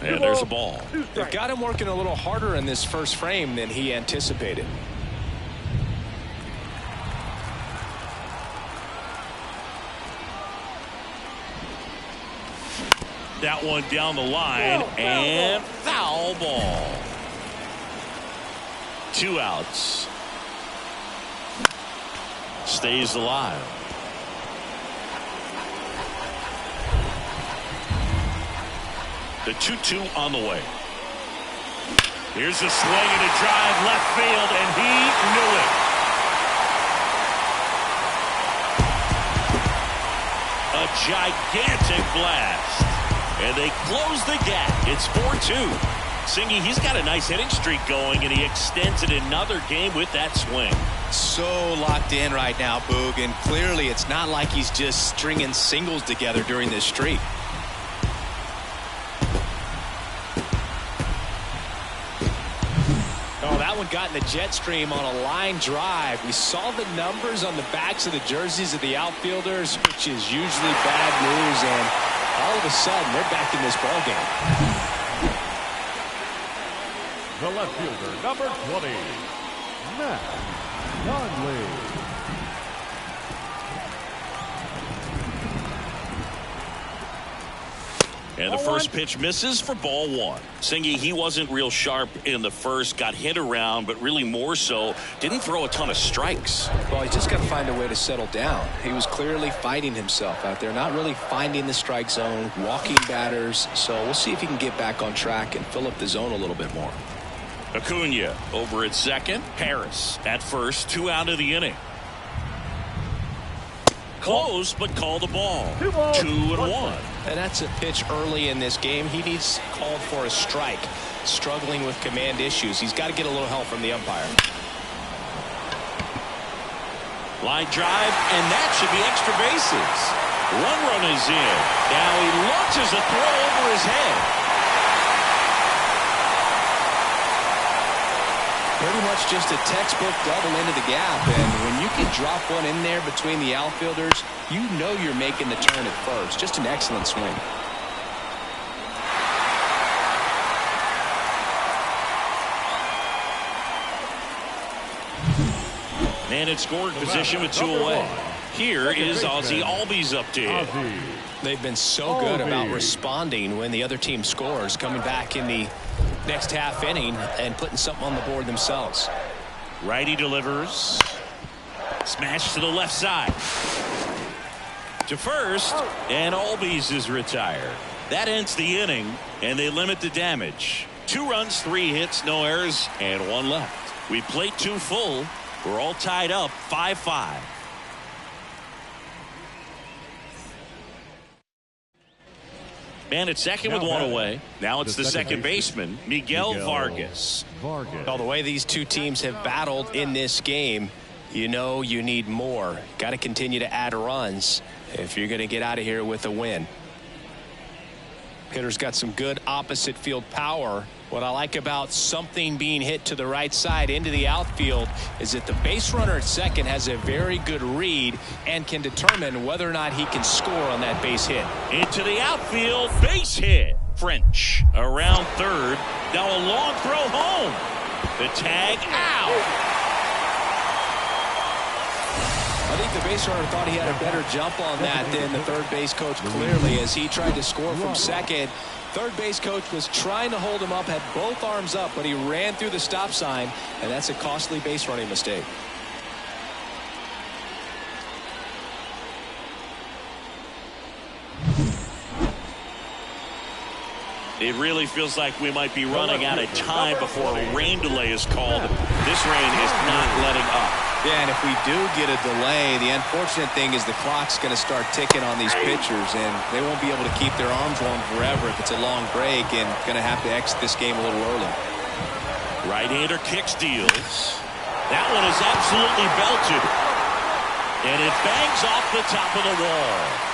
Speaker 2: And there's a ball.
Speaker 1: They've got him working a little harder in this first frame than he anticipated.
Speaker 2: That one down the line, and foul ball. 2 outs. Stays alive. The 2-2 on the way. Here's a swing and a drive left field, and he knew it. A gigantic blast. And they close the gap. It's 4-2. Singy, he's got a nice hitting streak going, and he extends it another game with that swing.
Speaker 1: So locked in right now, Boog, and clearly it's not like he's just stringing singles together during this streak. Oh, that one got in the jet stream on a line drive. We saw the numbers on the backs of the jerseys of the outfielders, which is usually bad news, and all of a sudden they're back in this ball game.
Speaker 4: The left fielder, number 20, Matt Conley.
Speaker 2: And the first pitch misses for ball 1. Singy, he wasn't real sharp in the first, got hit around, but really more so, didn't throw a ton of strikes.
Speaker 1: Well, he's just got to find a way to settle down. He was clearly fighting himself out there, not really finding the strike zone, walking batters. So we'll see if he can get back on track and fill up the zone a little bit more.
Speaker 2: Acuna over at second. Harris at first. 2 out of the inning. Close, but call the ball. 2-1.
Speaker 3: And that's a pitch early in this game. He needs called for a strike. Struggling with command issues. He's got to get a little help from the umpire.
Speaker 2: Line drive, and that should be extra bases. One run is in. Now he launches a throw over his head.
Speaker 3: Pretty much just a textbook double into the gap, and when you can drop one in there between the outfielders, you know you're making the turn at first. Just an excellent swing.
Speaker 2: And in scoring position with 2 away. Here is Ozzie Albies up to hit.
Speaker 3: They've been so good about responding when the other team scores, coming back in the next half inning and putting something on the board themselves.
Speaker 2: Righty delivers. Smash to the left side. To first, and Albies is retired. That ends the inning, and they limit the damage. 2 runs, 3 hits, no errors, and 1 left. We played 2 full. We're all tied up 5-5. Man at second with 1 away. Now it's the second baseman, Miguel Vargas.
Speaker 3: Well, the way these two teams have battled in this game, you know you need more. Got to continue to add runs if you're going to get out of here with a win. Hitter's got some good opposite field power. What I like about something being hit to the right side into the outfield is that the base runner at second has a very good read and can determine whether or not he can score on that base hit.
Speaker 2: Into the outfield, base hit. French around third. Now a long throw home. The tag out.
Speaker 3: I think the base runner thought he had a better jump on that than the third base coach, clearly, as he tried to score from second. Third base coach was trying to hold him up, had both arms up, but he ran through the stop sign, and that's a costly base running mistake.
Speaker 2: It really feels like we might be running out of time before a rain delay is called. This rain is not letting up.
Speaker 3: Yeah, and if we do get a delay, the unfortunate thing is the clock's going to start ticking on these pitchers, and they won't be able to keep their arms warm forever if it's a long break, and going to have to exit this game a little early.
Speaker 2: Right-hander kicks, deals. That one is absolutely belted. And it bangs off the top of the wall.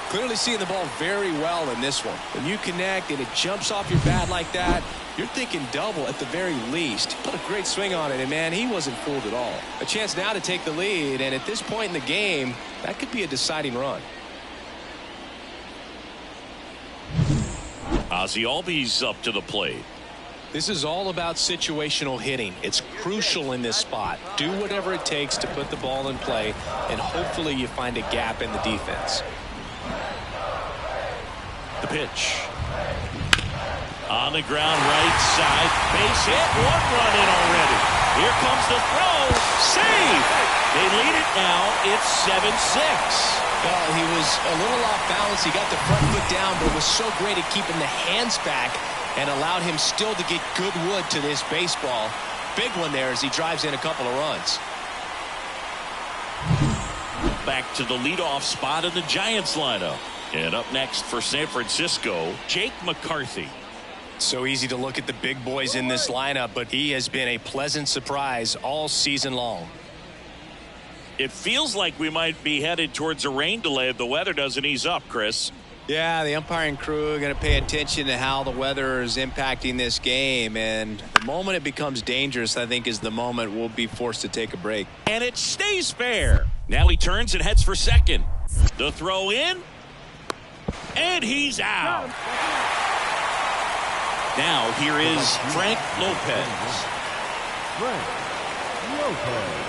Speaker 3: Clearly seeing the ball very well in this one. When you connect and it jumps off your bat like that, you're thinking double at the very least. Put a great swing on it, and man, he wasn't fooled at all. A chance now to take the lead, and at this point in the game, that could be a deciding run.
Speaker 2: Ozzie Albies up to the plate.
Speaker 3: This is all about situational hitting. It's crucial in this spot. Do whatever it takes to put the ball in play, and hopefully you find a gap in the defense.
Speaker 2: The pitch. On the ground, right side. Base hit. 1 run in already. Here comes the throw. Save. They lead it now. It's 7-6.
Speaker 3: Well, he was a little off balance. He got the front foot down, but was so great at keeping the hands back and allowed him still to get good wood to this baseball. Big one there as he drives in a couple of runs.
Speaker 2: Back to the leadoff spot in the Giants lineup. And up next for San Francisco, Jake McCarthy.
Speaker 3: So easy to look at the big boys in this lineup, but he has been a pleasant surprise all season long.
Speaker 2: It feels like we might be headed towards a rain delay if the weather doesn't ease up, Chris.
Speaker 3: Yeah, the umpiring crew are going to pay attention to how the weather is impacting this game, and the moment it becomes dangerous, I think, is the moment we'll be forced to take a break.
Speaker 2: And it stays fair. Now he turns and heads for second. The throw in. And he's out. Now here is Frank Lopez.
Speaker 4: Frank Lopez.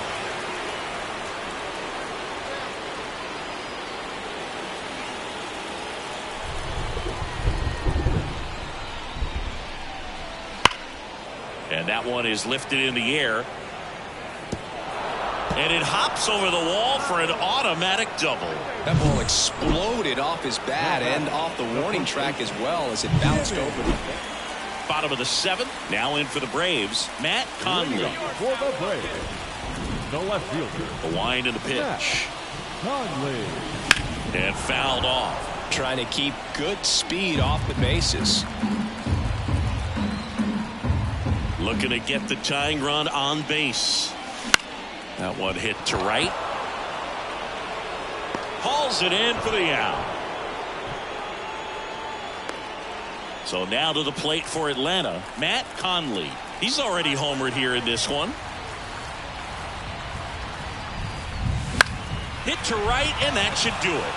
Speaker 2: And that one is lifted in the air. And it hops over the wall for an automatic double.
Speaker 3: That ball exploded off his bat and off the warning track as well as it bounced over the
Speaker 2: Bottom of the 7th. Now in for the Braves, Matt Conley.
Speaker 4: For the Braves, The left fielder.
Speaker 2: The wind and the pitch.
Speaker 4: Conley.
Speaker 2: And fouled off.
Speaker 1: Trying to keep good speed off the bases.
Speaker 2: Looking to get the tying run on base. That one hit to right. Hauls it in for the out. So now to the plate for Atlanta, Matt Conley. He's already homered here in this one. Hit to right, and that should do it.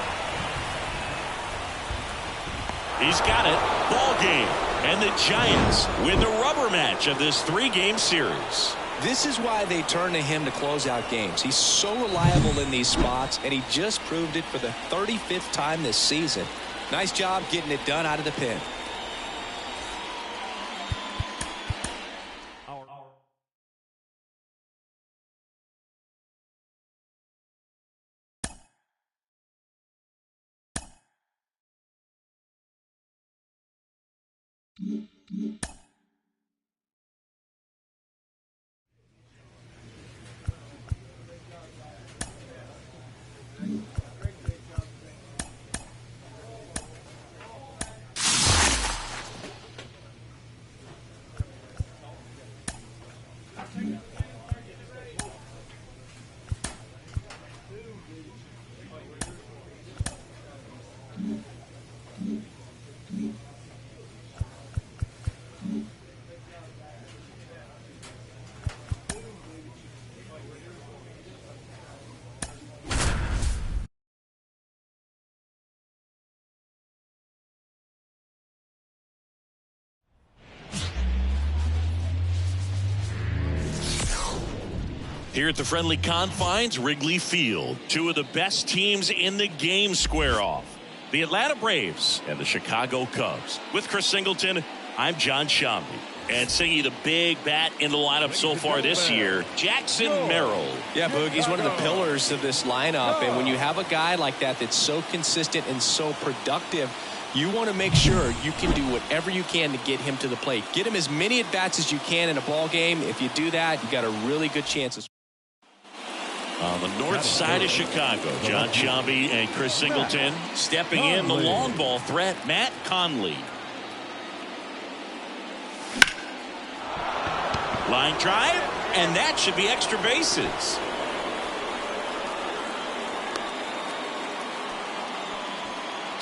Speaker 2: He's got it. Ball game. And the Giants win the rubber match of this 3-game series.
Speaker 1: This is why they turn to him to close out games. He's so reliable in these spots, and he just proved it for the 35th time this season. Nice job getting it done out of the pen.
Speaker 2: Here at the friendly confines, Wrigley Field. Two of the best teams in the game square off. The Atlanta Braves and the Chicago Cubs. With Chris Singleton, I'm John Shambi. And singing the big bat in the lineup so far this year, Jackson Merrill.
Speaker 1: Yeah, Boog, he's one of the pillars of this lineup. And when you have a guy like that that's so consistent and so productive, you want to make sure you can do whatever you can to get him to the plate. Get him as many at-bats as you can in a ball game. If you do that, you got a really good chance of.
Speaker 2: On the north side of Chicago, John Shambi and Chris Singleton stepping in. The long ball threat, Matt Conley. Line drive, and that should be extra bases.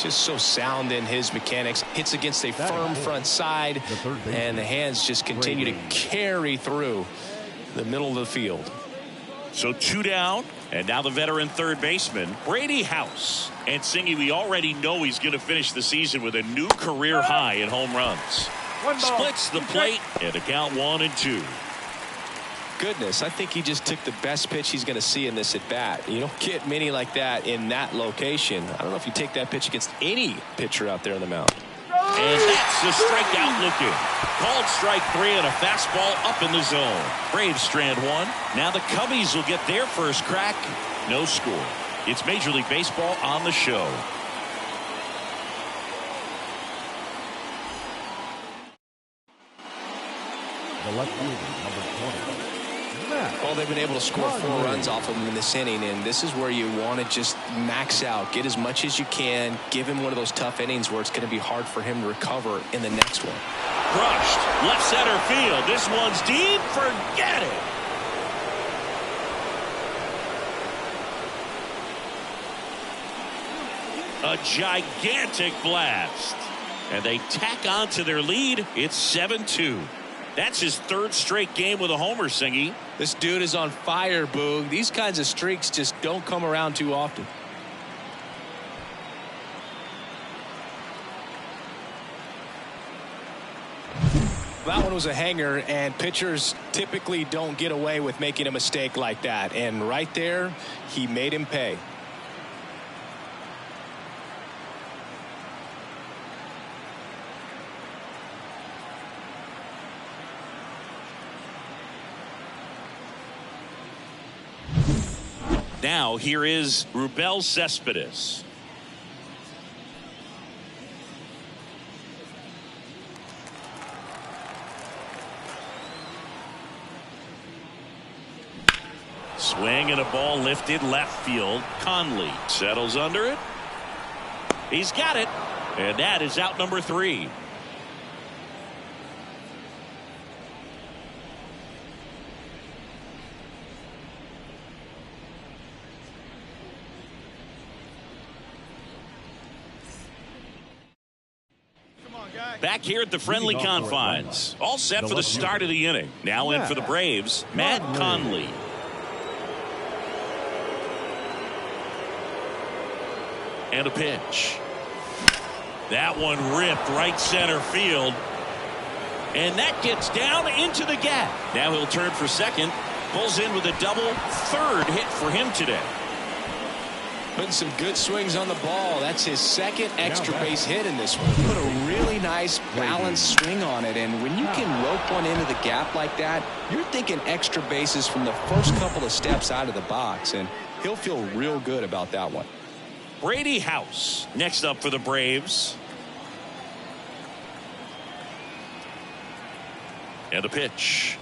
Speaker 1: Just so sound in his mechanics. Hits against a firm front side, and the hands just continue to carry through the middle of the field.
Speaker 2: So 2 down, and now the veteran third baseman, Brady House. And Singy, we already know he's going to finish the season with a new career high in home runs. Splits the plate, and a count 1-2.
Speaker 1: Goodness, I think he just took the best pitch he's going to see in this at bat. You don't get many like that in that location. I don't know if you take that pitch against any pitcher out there on the mound.
Speaker 2: And that's the strikeout looking. Called strike 3 and a fastball up in the zone. Braves strand 1. Now the Cubbies will get their first crack. No score. It's Major League Baseball on the show.
Speaker 4: The left fielder, number 20.
Speaker 1: Well, they've been able to score 4 runs off of him in this inning, and this is where you want to just max out, get as much as you can, give him one of those tough innings where it's going to be hard for him to recover in the next one.
Speaker 2: Crushed. Left center field. This one's deep. Forget it. A gigantic blast. And they tack on to their lead. It's 7-2. That's his 3rd straight game with a homer, Singy.
Speaker 1: This dude is on fire, Boog. These kinds of streaks just don't come around too often. That one was a hanger, and pitchers typically don't get away with making a mistake like that. And right there, he made him pay.
Speaker 2: Now here is Rubel Cespedes. Swing and a ball lifted left field. Conley settles under it. He's got it. And that is out number 3. Back here at the friendly confines. All set for the start of the inning. Now in for the Braves, Matt Conley. And a pitch. That one ripped right center field. And that gets down into the gap. Now he'll turn for second. Pulls in with a double. Third hit for him today.
Speaker 1: Putting some good swings on the ball. That's his second extra base hit in this one. Put a really nice balanced swing on it. And when you can rope one into the gap like that, you're thinking extra bases from the first couple of steps out of the box. And he'll feel real good about that one.
Speaker 2: Brady House next up for the Braves. And a pitch.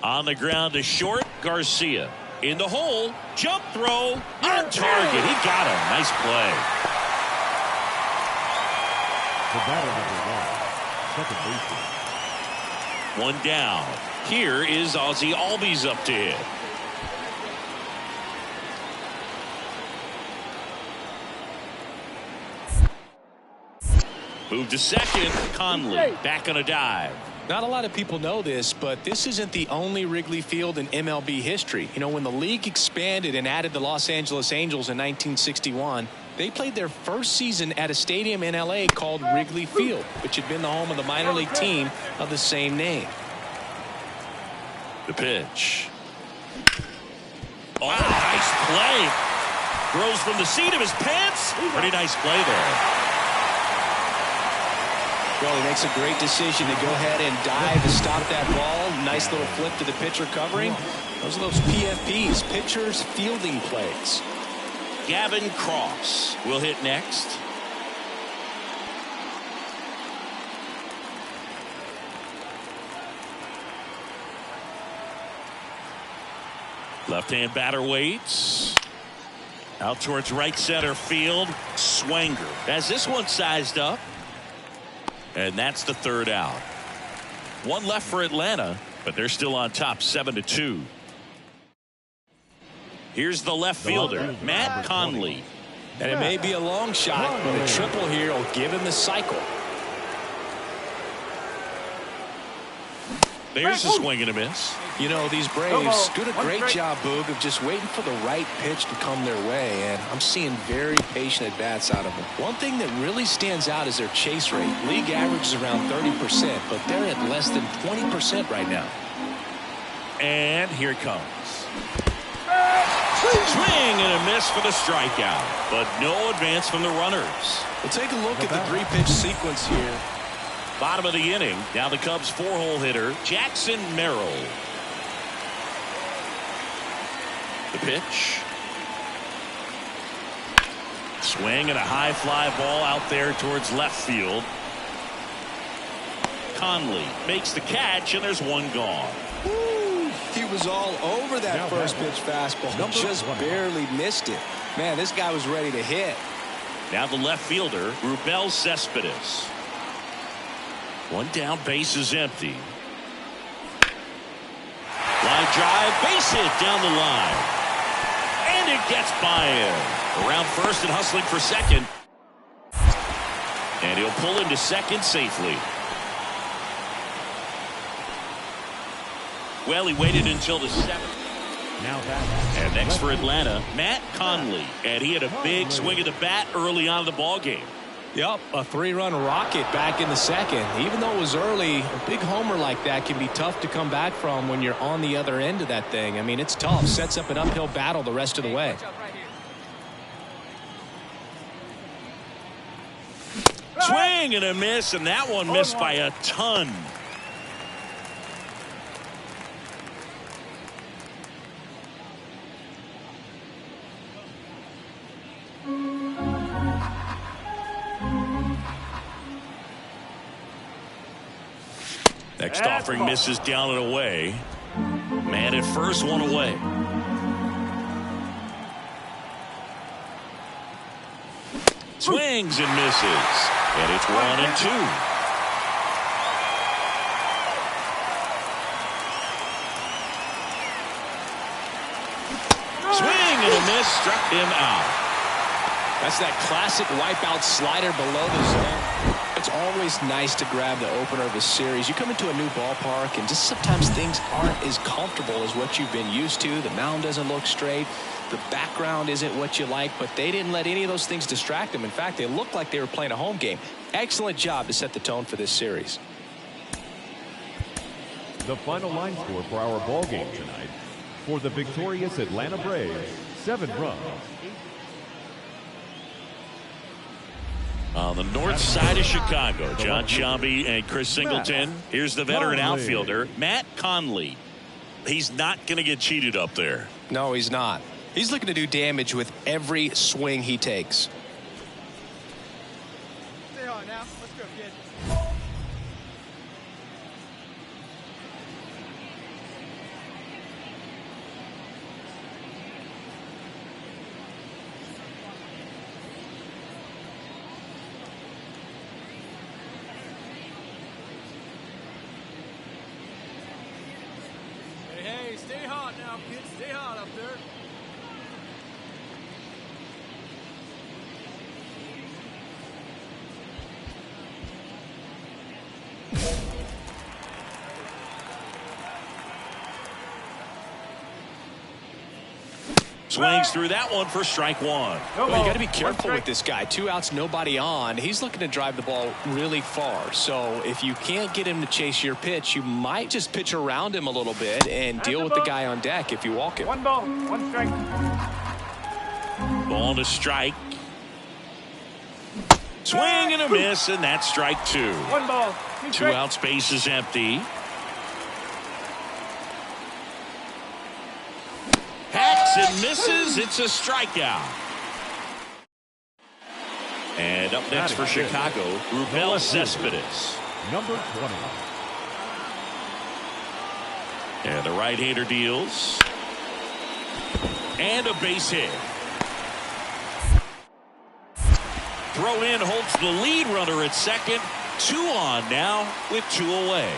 Speaker 2: On the ground to short. Garcia. In the hole. Jump throw. On target. He got him. Nice play.
Speaker 4: The batter number 1, second baseman.
Speaker 2: One down. Here is Ozzie Albies up to hit. Move to second. Conley back on a dive.
Speaker 1: Not a lot of people know this, but this isn't the only Wrigley Field in MLB history. You know, when the league expanded and added the Los Angeles Angels in 1961, they played their first season at a stadium in L.A. called Wrigley Field, which had been the home of the minor league team of the same name.
Speaker 2: The pitch. Oh, nice play. Throws from the seat of his pants. Pretty nice play there.
Speaker 1: Well, he makes a great decision to go ahead and dive to stop that ball. Nice little flip to the pitcher covering. Those are those PFPs, pitchers fielding plays.
Speaker 2: Gavin Cross will hit next. Left-hand batter waits. Out towards right center field. Swanger has this one sized up. And that's the third out. One left for Atlanta, but they're still on top 7-2. Here's the left fielder, Matt Conley.
Speaker 1: And it may be a long shot, but a triple here will give him the cycle.
Speaker 2: There's a swing and a miss.
Speaker 1: You know, these Braves doing a great job, Boog, of just waiting for the right pitch to come their way, and I'm seeing very patient at-bats out of them. One thing that really stands out is their chase rate. League average is around 30%, but they're at less than 20% right now.
Speaker 2: And here it comes. Swing and a miss for the strikeout, but no advance from the runners.
Speaker 1: We'll take a look at the three-pitch sequence here.
Speaker 2: Bottom of the inning. Now the Cubs four-hole hitter, Jackson Merrill. The pitch. Swing and a high fly ball out there towards left field. Conley makes the catch, and there's one gone.
Speaker 1: Woo, he was all over that first pitch fastball. Just barely missed it. Man, this guy was ready to hit.
Speaker 2: Now the left fielder, Rubel Cespedes. One down, base is empty. Line drive, base hit down the line. And it gets by him. Around first and hustling for second. And he'll pull into second safely. Well, he waited until the seventh. And next for Atlanta, Matt Conley. And he had a big swing of the bat early on in the ball game.
Speaker 1: Yep, a three-run rocket back in the second. Even though it was early, a big homer like that can be tough to come back from when you're on the other end of that thing. I mean, it's tough. Sets up an uphill battle the rest of the way.
Speaker 2: Swing and a miss, and that one missed by a ton. Next offering misses down and away. Man at first, one away. Swings and misses. And it's 1-2. Swing and a miss, struck him out.
Speaker 1: That's that classic wipeout slider below the zone. It's always nice to grab the opener of a series. You come into a new ballpark and just sometimes things aren't as comfortable as what you've been used to. The mound doesn't look straight. The background isn't what you like, but they didn't let any of those things distract them. In fact, they looked like they were playing a home game. Excellent job to set the tone for this series.
Speaker 4: The final line score for our ball game tonight. For the victorious Atlanta Braves, 7 runs.
Speaker 2: On the north side of Chicago, John Sciambi and Chris Singleton. Here's the veteran outfielder, Matt Conley. He's not going to get cheated up there.
Speaker 1: No, he's not. He's looking to do damage with every swing he takes.
Speaker 5: Stay on now. Let's go, kid. Hey, stay hot now, kids. Stay hot up there.
Speaker 2: Swings through that one for strike one.
Speaker 1: Well, you got to be careful with this guy. 2 outs, nobody on. He's looking to drive the ball really far. So if you can't get him to chase your pitch, you might just pitch around him a little bit and deal with the guy on deck if you walk him.
Speaker 5: 1 ball, 1 strike.
Speaker 2: Ball to strike. Swing and a miss, and that's strike 2.
Speaker 5: 1 ball, 2
Speaker 2: 2
Speaker 5: strikes.
Speaker 2: out, space is empty. Hacks and misses. It's a strikeout. And up next for Chicago, Rubel Cespedes.
Speaker 4: Number 20.
Speaker 2: And the right-hander deals. And a base hit. Throw in holds the lead runner at second. 2 on now with 2 away.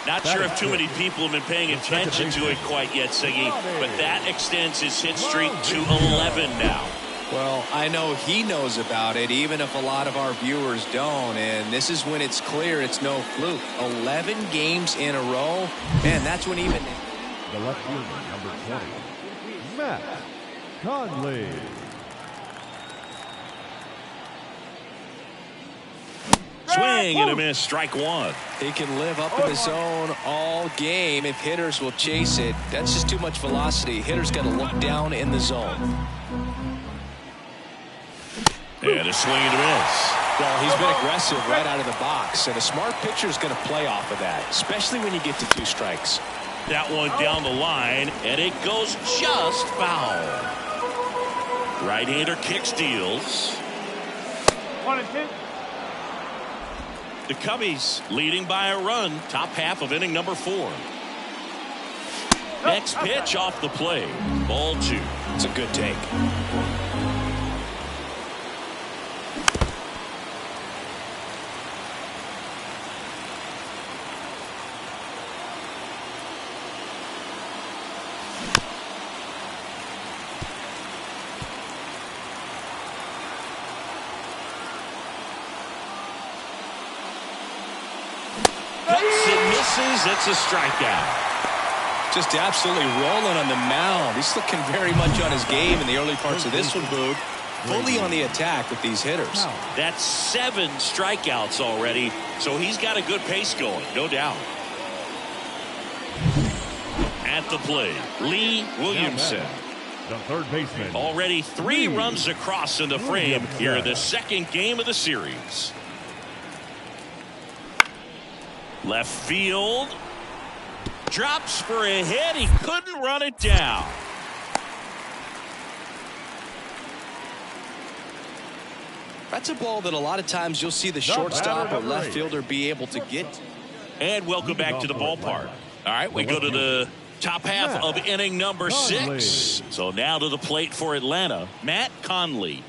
Speaker 2: Not sure if too many people have been paying attention to it quite yet, Siggy, but that extends his hit streak to 11 now.
Speaker 1: Well, I know he knows about it, even if a lot of our viewers don't. And this is when it's clear it's no fluke. 11 games in a row. Man, that's when even...
Speaker 4: The left fielder, number 20, Matt Conley.
Speaker 2: Swing and a miss, strike 1.
Speaker 1: He can live up in the zone all game if hitters will chase it. That's just too much velocity. Hitters got to look down in the zone.
Speaker 2: And a swing and a miss.
Speaker 1: Well, he's been aggressive right out of the box, and a smart pitcher is going to play off of that, especially when you get to 2 strikes.
Speaker 2: That one down the line, and it goes just foul. Right-hander kicks, deals.
Speaker 5: 1 and 2.
Speaker 2: The Cubbies leading by a run, top half of inning number 4. Next pitch off the plate. Ball 2.
Speaker 1: It's a good take.
Speaker 2: It's a strikeout.
Speaker 1: Just absolutely rolling on the mound. He's looking very much on his game in the early parts of this one, Boog. Fully on the attack with these hitters.
Speaker 2: That's 7 strikeouts already, so he's got a good pace going, no doubt. At the plate, Lee Williamson.
Speaker 4: The third baseman.
Speaker 2: Already 3 runs across in the frame here in the second game of the series. Left field. Drops for a hit. He couldn't run it down.
Speaker 1: That's a ball that a lot of times you'll see the shortstop or left fielder be able to get.
Speaker 2: And welcome back to the ballpark. All right, we go to the Top half of inning number 6. So now to the plate for Atlanta, Matt Conley.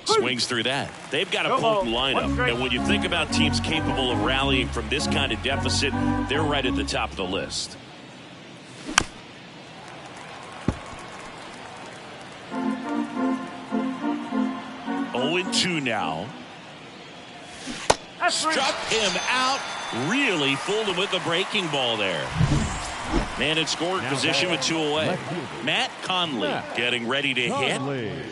Speaker 2: Swings through that. They've got a potent lineup. And when you think about teams capable of rallying from this kind of deficit, they're right at the top of the list. Oh, 2 now. Struck him out. Really fooled him with the breaking ball there. Man in scoring position with 2 away. Matt Conley getting ready to hit.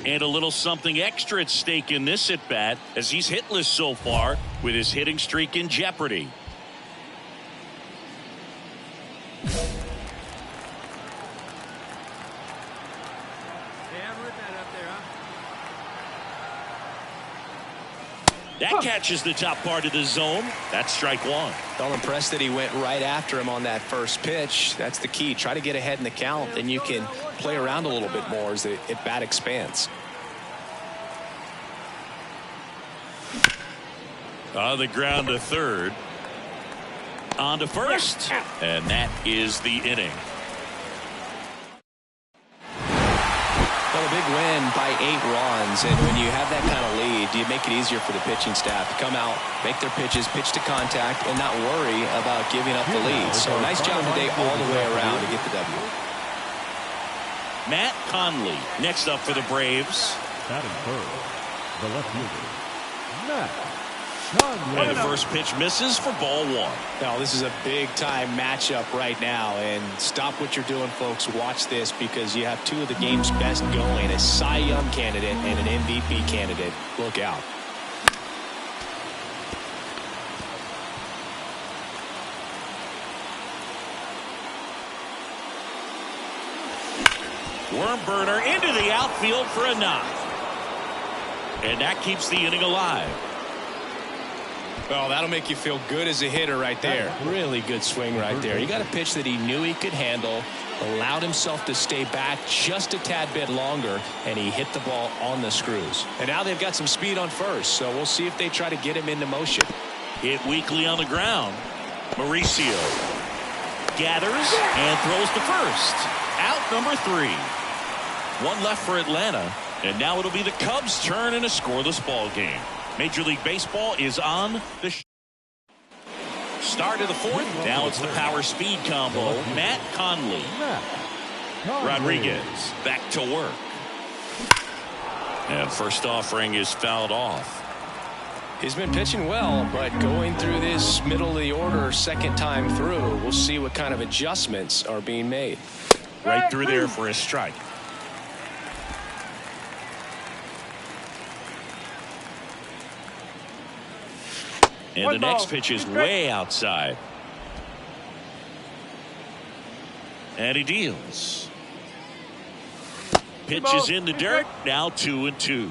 Speaker 2: And a little something extra at stake in this at-bat as he's hitless so far with his hitting streak in jeopardy. That catches the top part of the zone. That's strike 1.
Speaker 1: Well, impressed that he went right after him on that first pitch. That's the key. Try to get ahead in the count. Then you can play around a little bit more as the at-bat expands.
Speaker 2: On the ground to third. On to first. And that is the inning.
Speaker 1: Well, a big win by 8 runs, and when you have that kind of lead, you make it easier for the pitching staff to come out, make their pitches, pitch to contact, and not worry about giving up the lead. So nice job today all the way around to get the W.
Speaker 2: Matt Conley next up for the Braves.
Speaker 4: Batting third, the left fielder, Matt Conley.
Speaker 2: And the first pitch misses for ball 1.
Speaker 1: Now, this is a big-time matchup right now, and stop what you're doing, folks. Watch this because you have 2 of the game's best going, a Cy Young candidate and an MVP candidate. Look out.
Speaker 2: Worm burner into the outfield for a knock. And that keeps the inning alive.
Speaker 1: Well, that'll make you feel good as a hitter right there. Really good swing right there. He got a pitch that he knew he could handle, allowed himself to stay back just a tad bit longer, and he hit the ball on the screws. And now they've got some speed on first, so we'll see if they try to get him into motion.
Speaker 2: Hit weakly on the ground. Mauricio gathers and throws to first. Out number 3. 1 left for Atlanta, and now it'll be the Cubs' turn in a scoreless ball game. Major League Baseball is on the start of the 4th. Now it's the power speed combo. Matt Conley. Rodriguez back to work. And first offering is fouled off.
Speaker 1: He's been pitching well, but going through this middle of the order second time through, we'll see what kind of adjustments are being made.
Speaker 2: Right through there for a strike. And the next pitch is way outside. And he deals. Pitch is in the dirt. Now 2-2.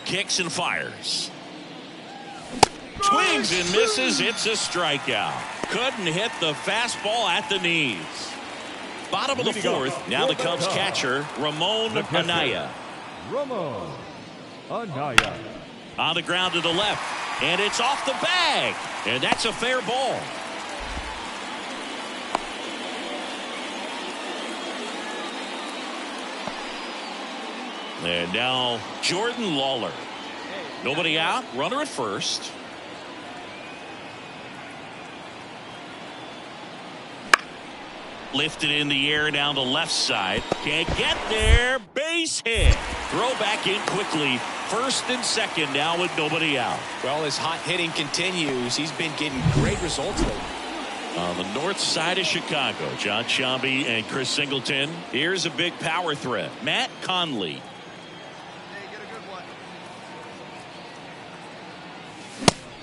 Speaker 2: Kicks and fires. Swings and misses. It's a strikeout. Couldn't hit the fastball at the knees. Bottom of the 4th. Now the Cubs catcher, Ramon Anaya.
Speaker 4: Ramon Anaya.
Speaker 2: On the ground to the left. And it's off the bag. And that's a fair ball. And now Jordan Lawler. Nobody out. Runner at first. Lifted in the air down the left side. Can't get there. Base hit. Throw back in quickly. First and second now with nobody out.
Speaker 1: Well, as hot hitting continues, he's been getting great results lately.
Speaker 2: On the north side of Chicago, John Sciambi and Chris Singleton. Here's a big power threat. Matt Conley.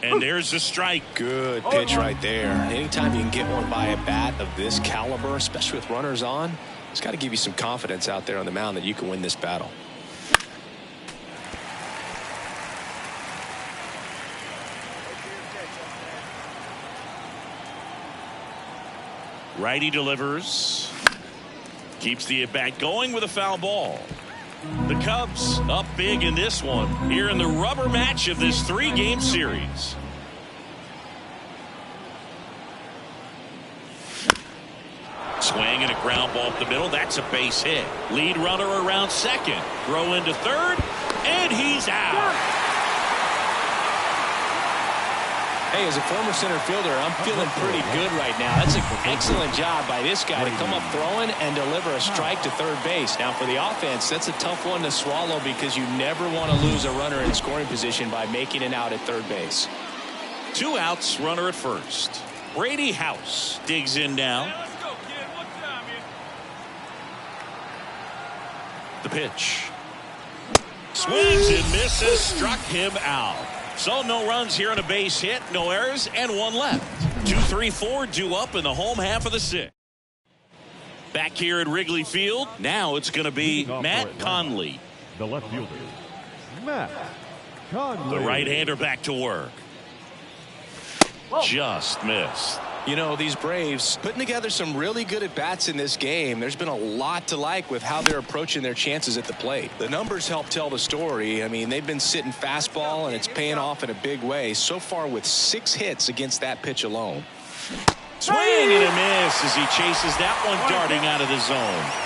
Speaker 2: And there's a strike.
Speaker 1: Good pitch right there. Anytime you can get one by a bat of this caliber, especially with runners on, it's got to give you some confidence out there on the mound that you can win this battle.
Speaker 2: Righty delivers. Keeps the at-bat going with a foul ball. The Cubs up big in this one here in the rubber match of this 3-game series. Swing and a ground ball up the middle. That's a base hit. Lead runner around second. Throw into third, and he's out.
Speaker 1: Hey, as a former center fielder, I'm feeling pretty good right now. That's an excellent job by this guy to come up throwing and deliver a strike to third base. Now, for the offense, that's a tough one to swallow because you never want to lose a runner in scoring position by making an out at third base.
Speaker 2: 2 outs, runner at first. Brady House digs in now.
Speaker 5: Let's go, kid. What time is
Speaker 2: The pitch. Swings and misses, struck him out. So no runs here on a base hit, no errors, and 1 left. 2-3-4 due up in the home half of the 6th. Back here at Wrigley Field, now it's going to be Matt Conley.
Speaker 4: The left fielder, Matt Conley.
Speaker 2: The right-hander back to work. Just missed.
Speaker 1: You know, these Braves putting together some really good at-bats in this game. There's been a lot to like with how they're approaching their chances at the plate. The numbers help tell the story. I mean, they've been sitting fastball, and it's paying off in a big way. So far with 6 hits against that pitch alone.
Speaker 2: Swing and a miss as he chases that one darting out of the zone.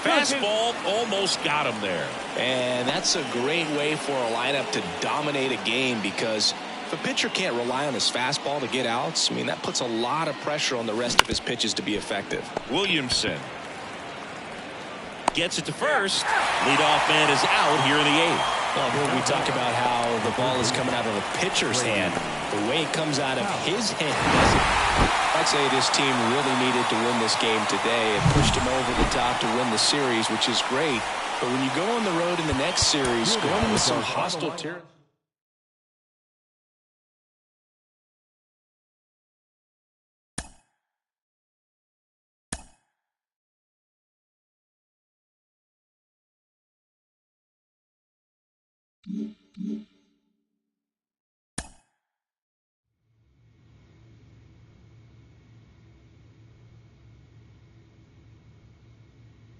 Speaker 2: Fastball almost got him there.
Speaker 1: And that's a great way for a lineup to dominate a game, because if a pitcher can't rely on his fastball to get outs, I mean, that puts a lot of pressure on the rest of his pitches to be effective.
Speaker 2: Williamson gets it to first. Leadoff man is out here in the 8th.
Speaker 1: Well, here we talk about how the ball is coming out of a pitcher's hand. The way it comes out of his hand, I'd say this team really needed to win this game today. It pushed them over the top to win the series, which is great. But when you go on the road in the next series, going into some hostile territory.
Speaker 6: Mm-hmm.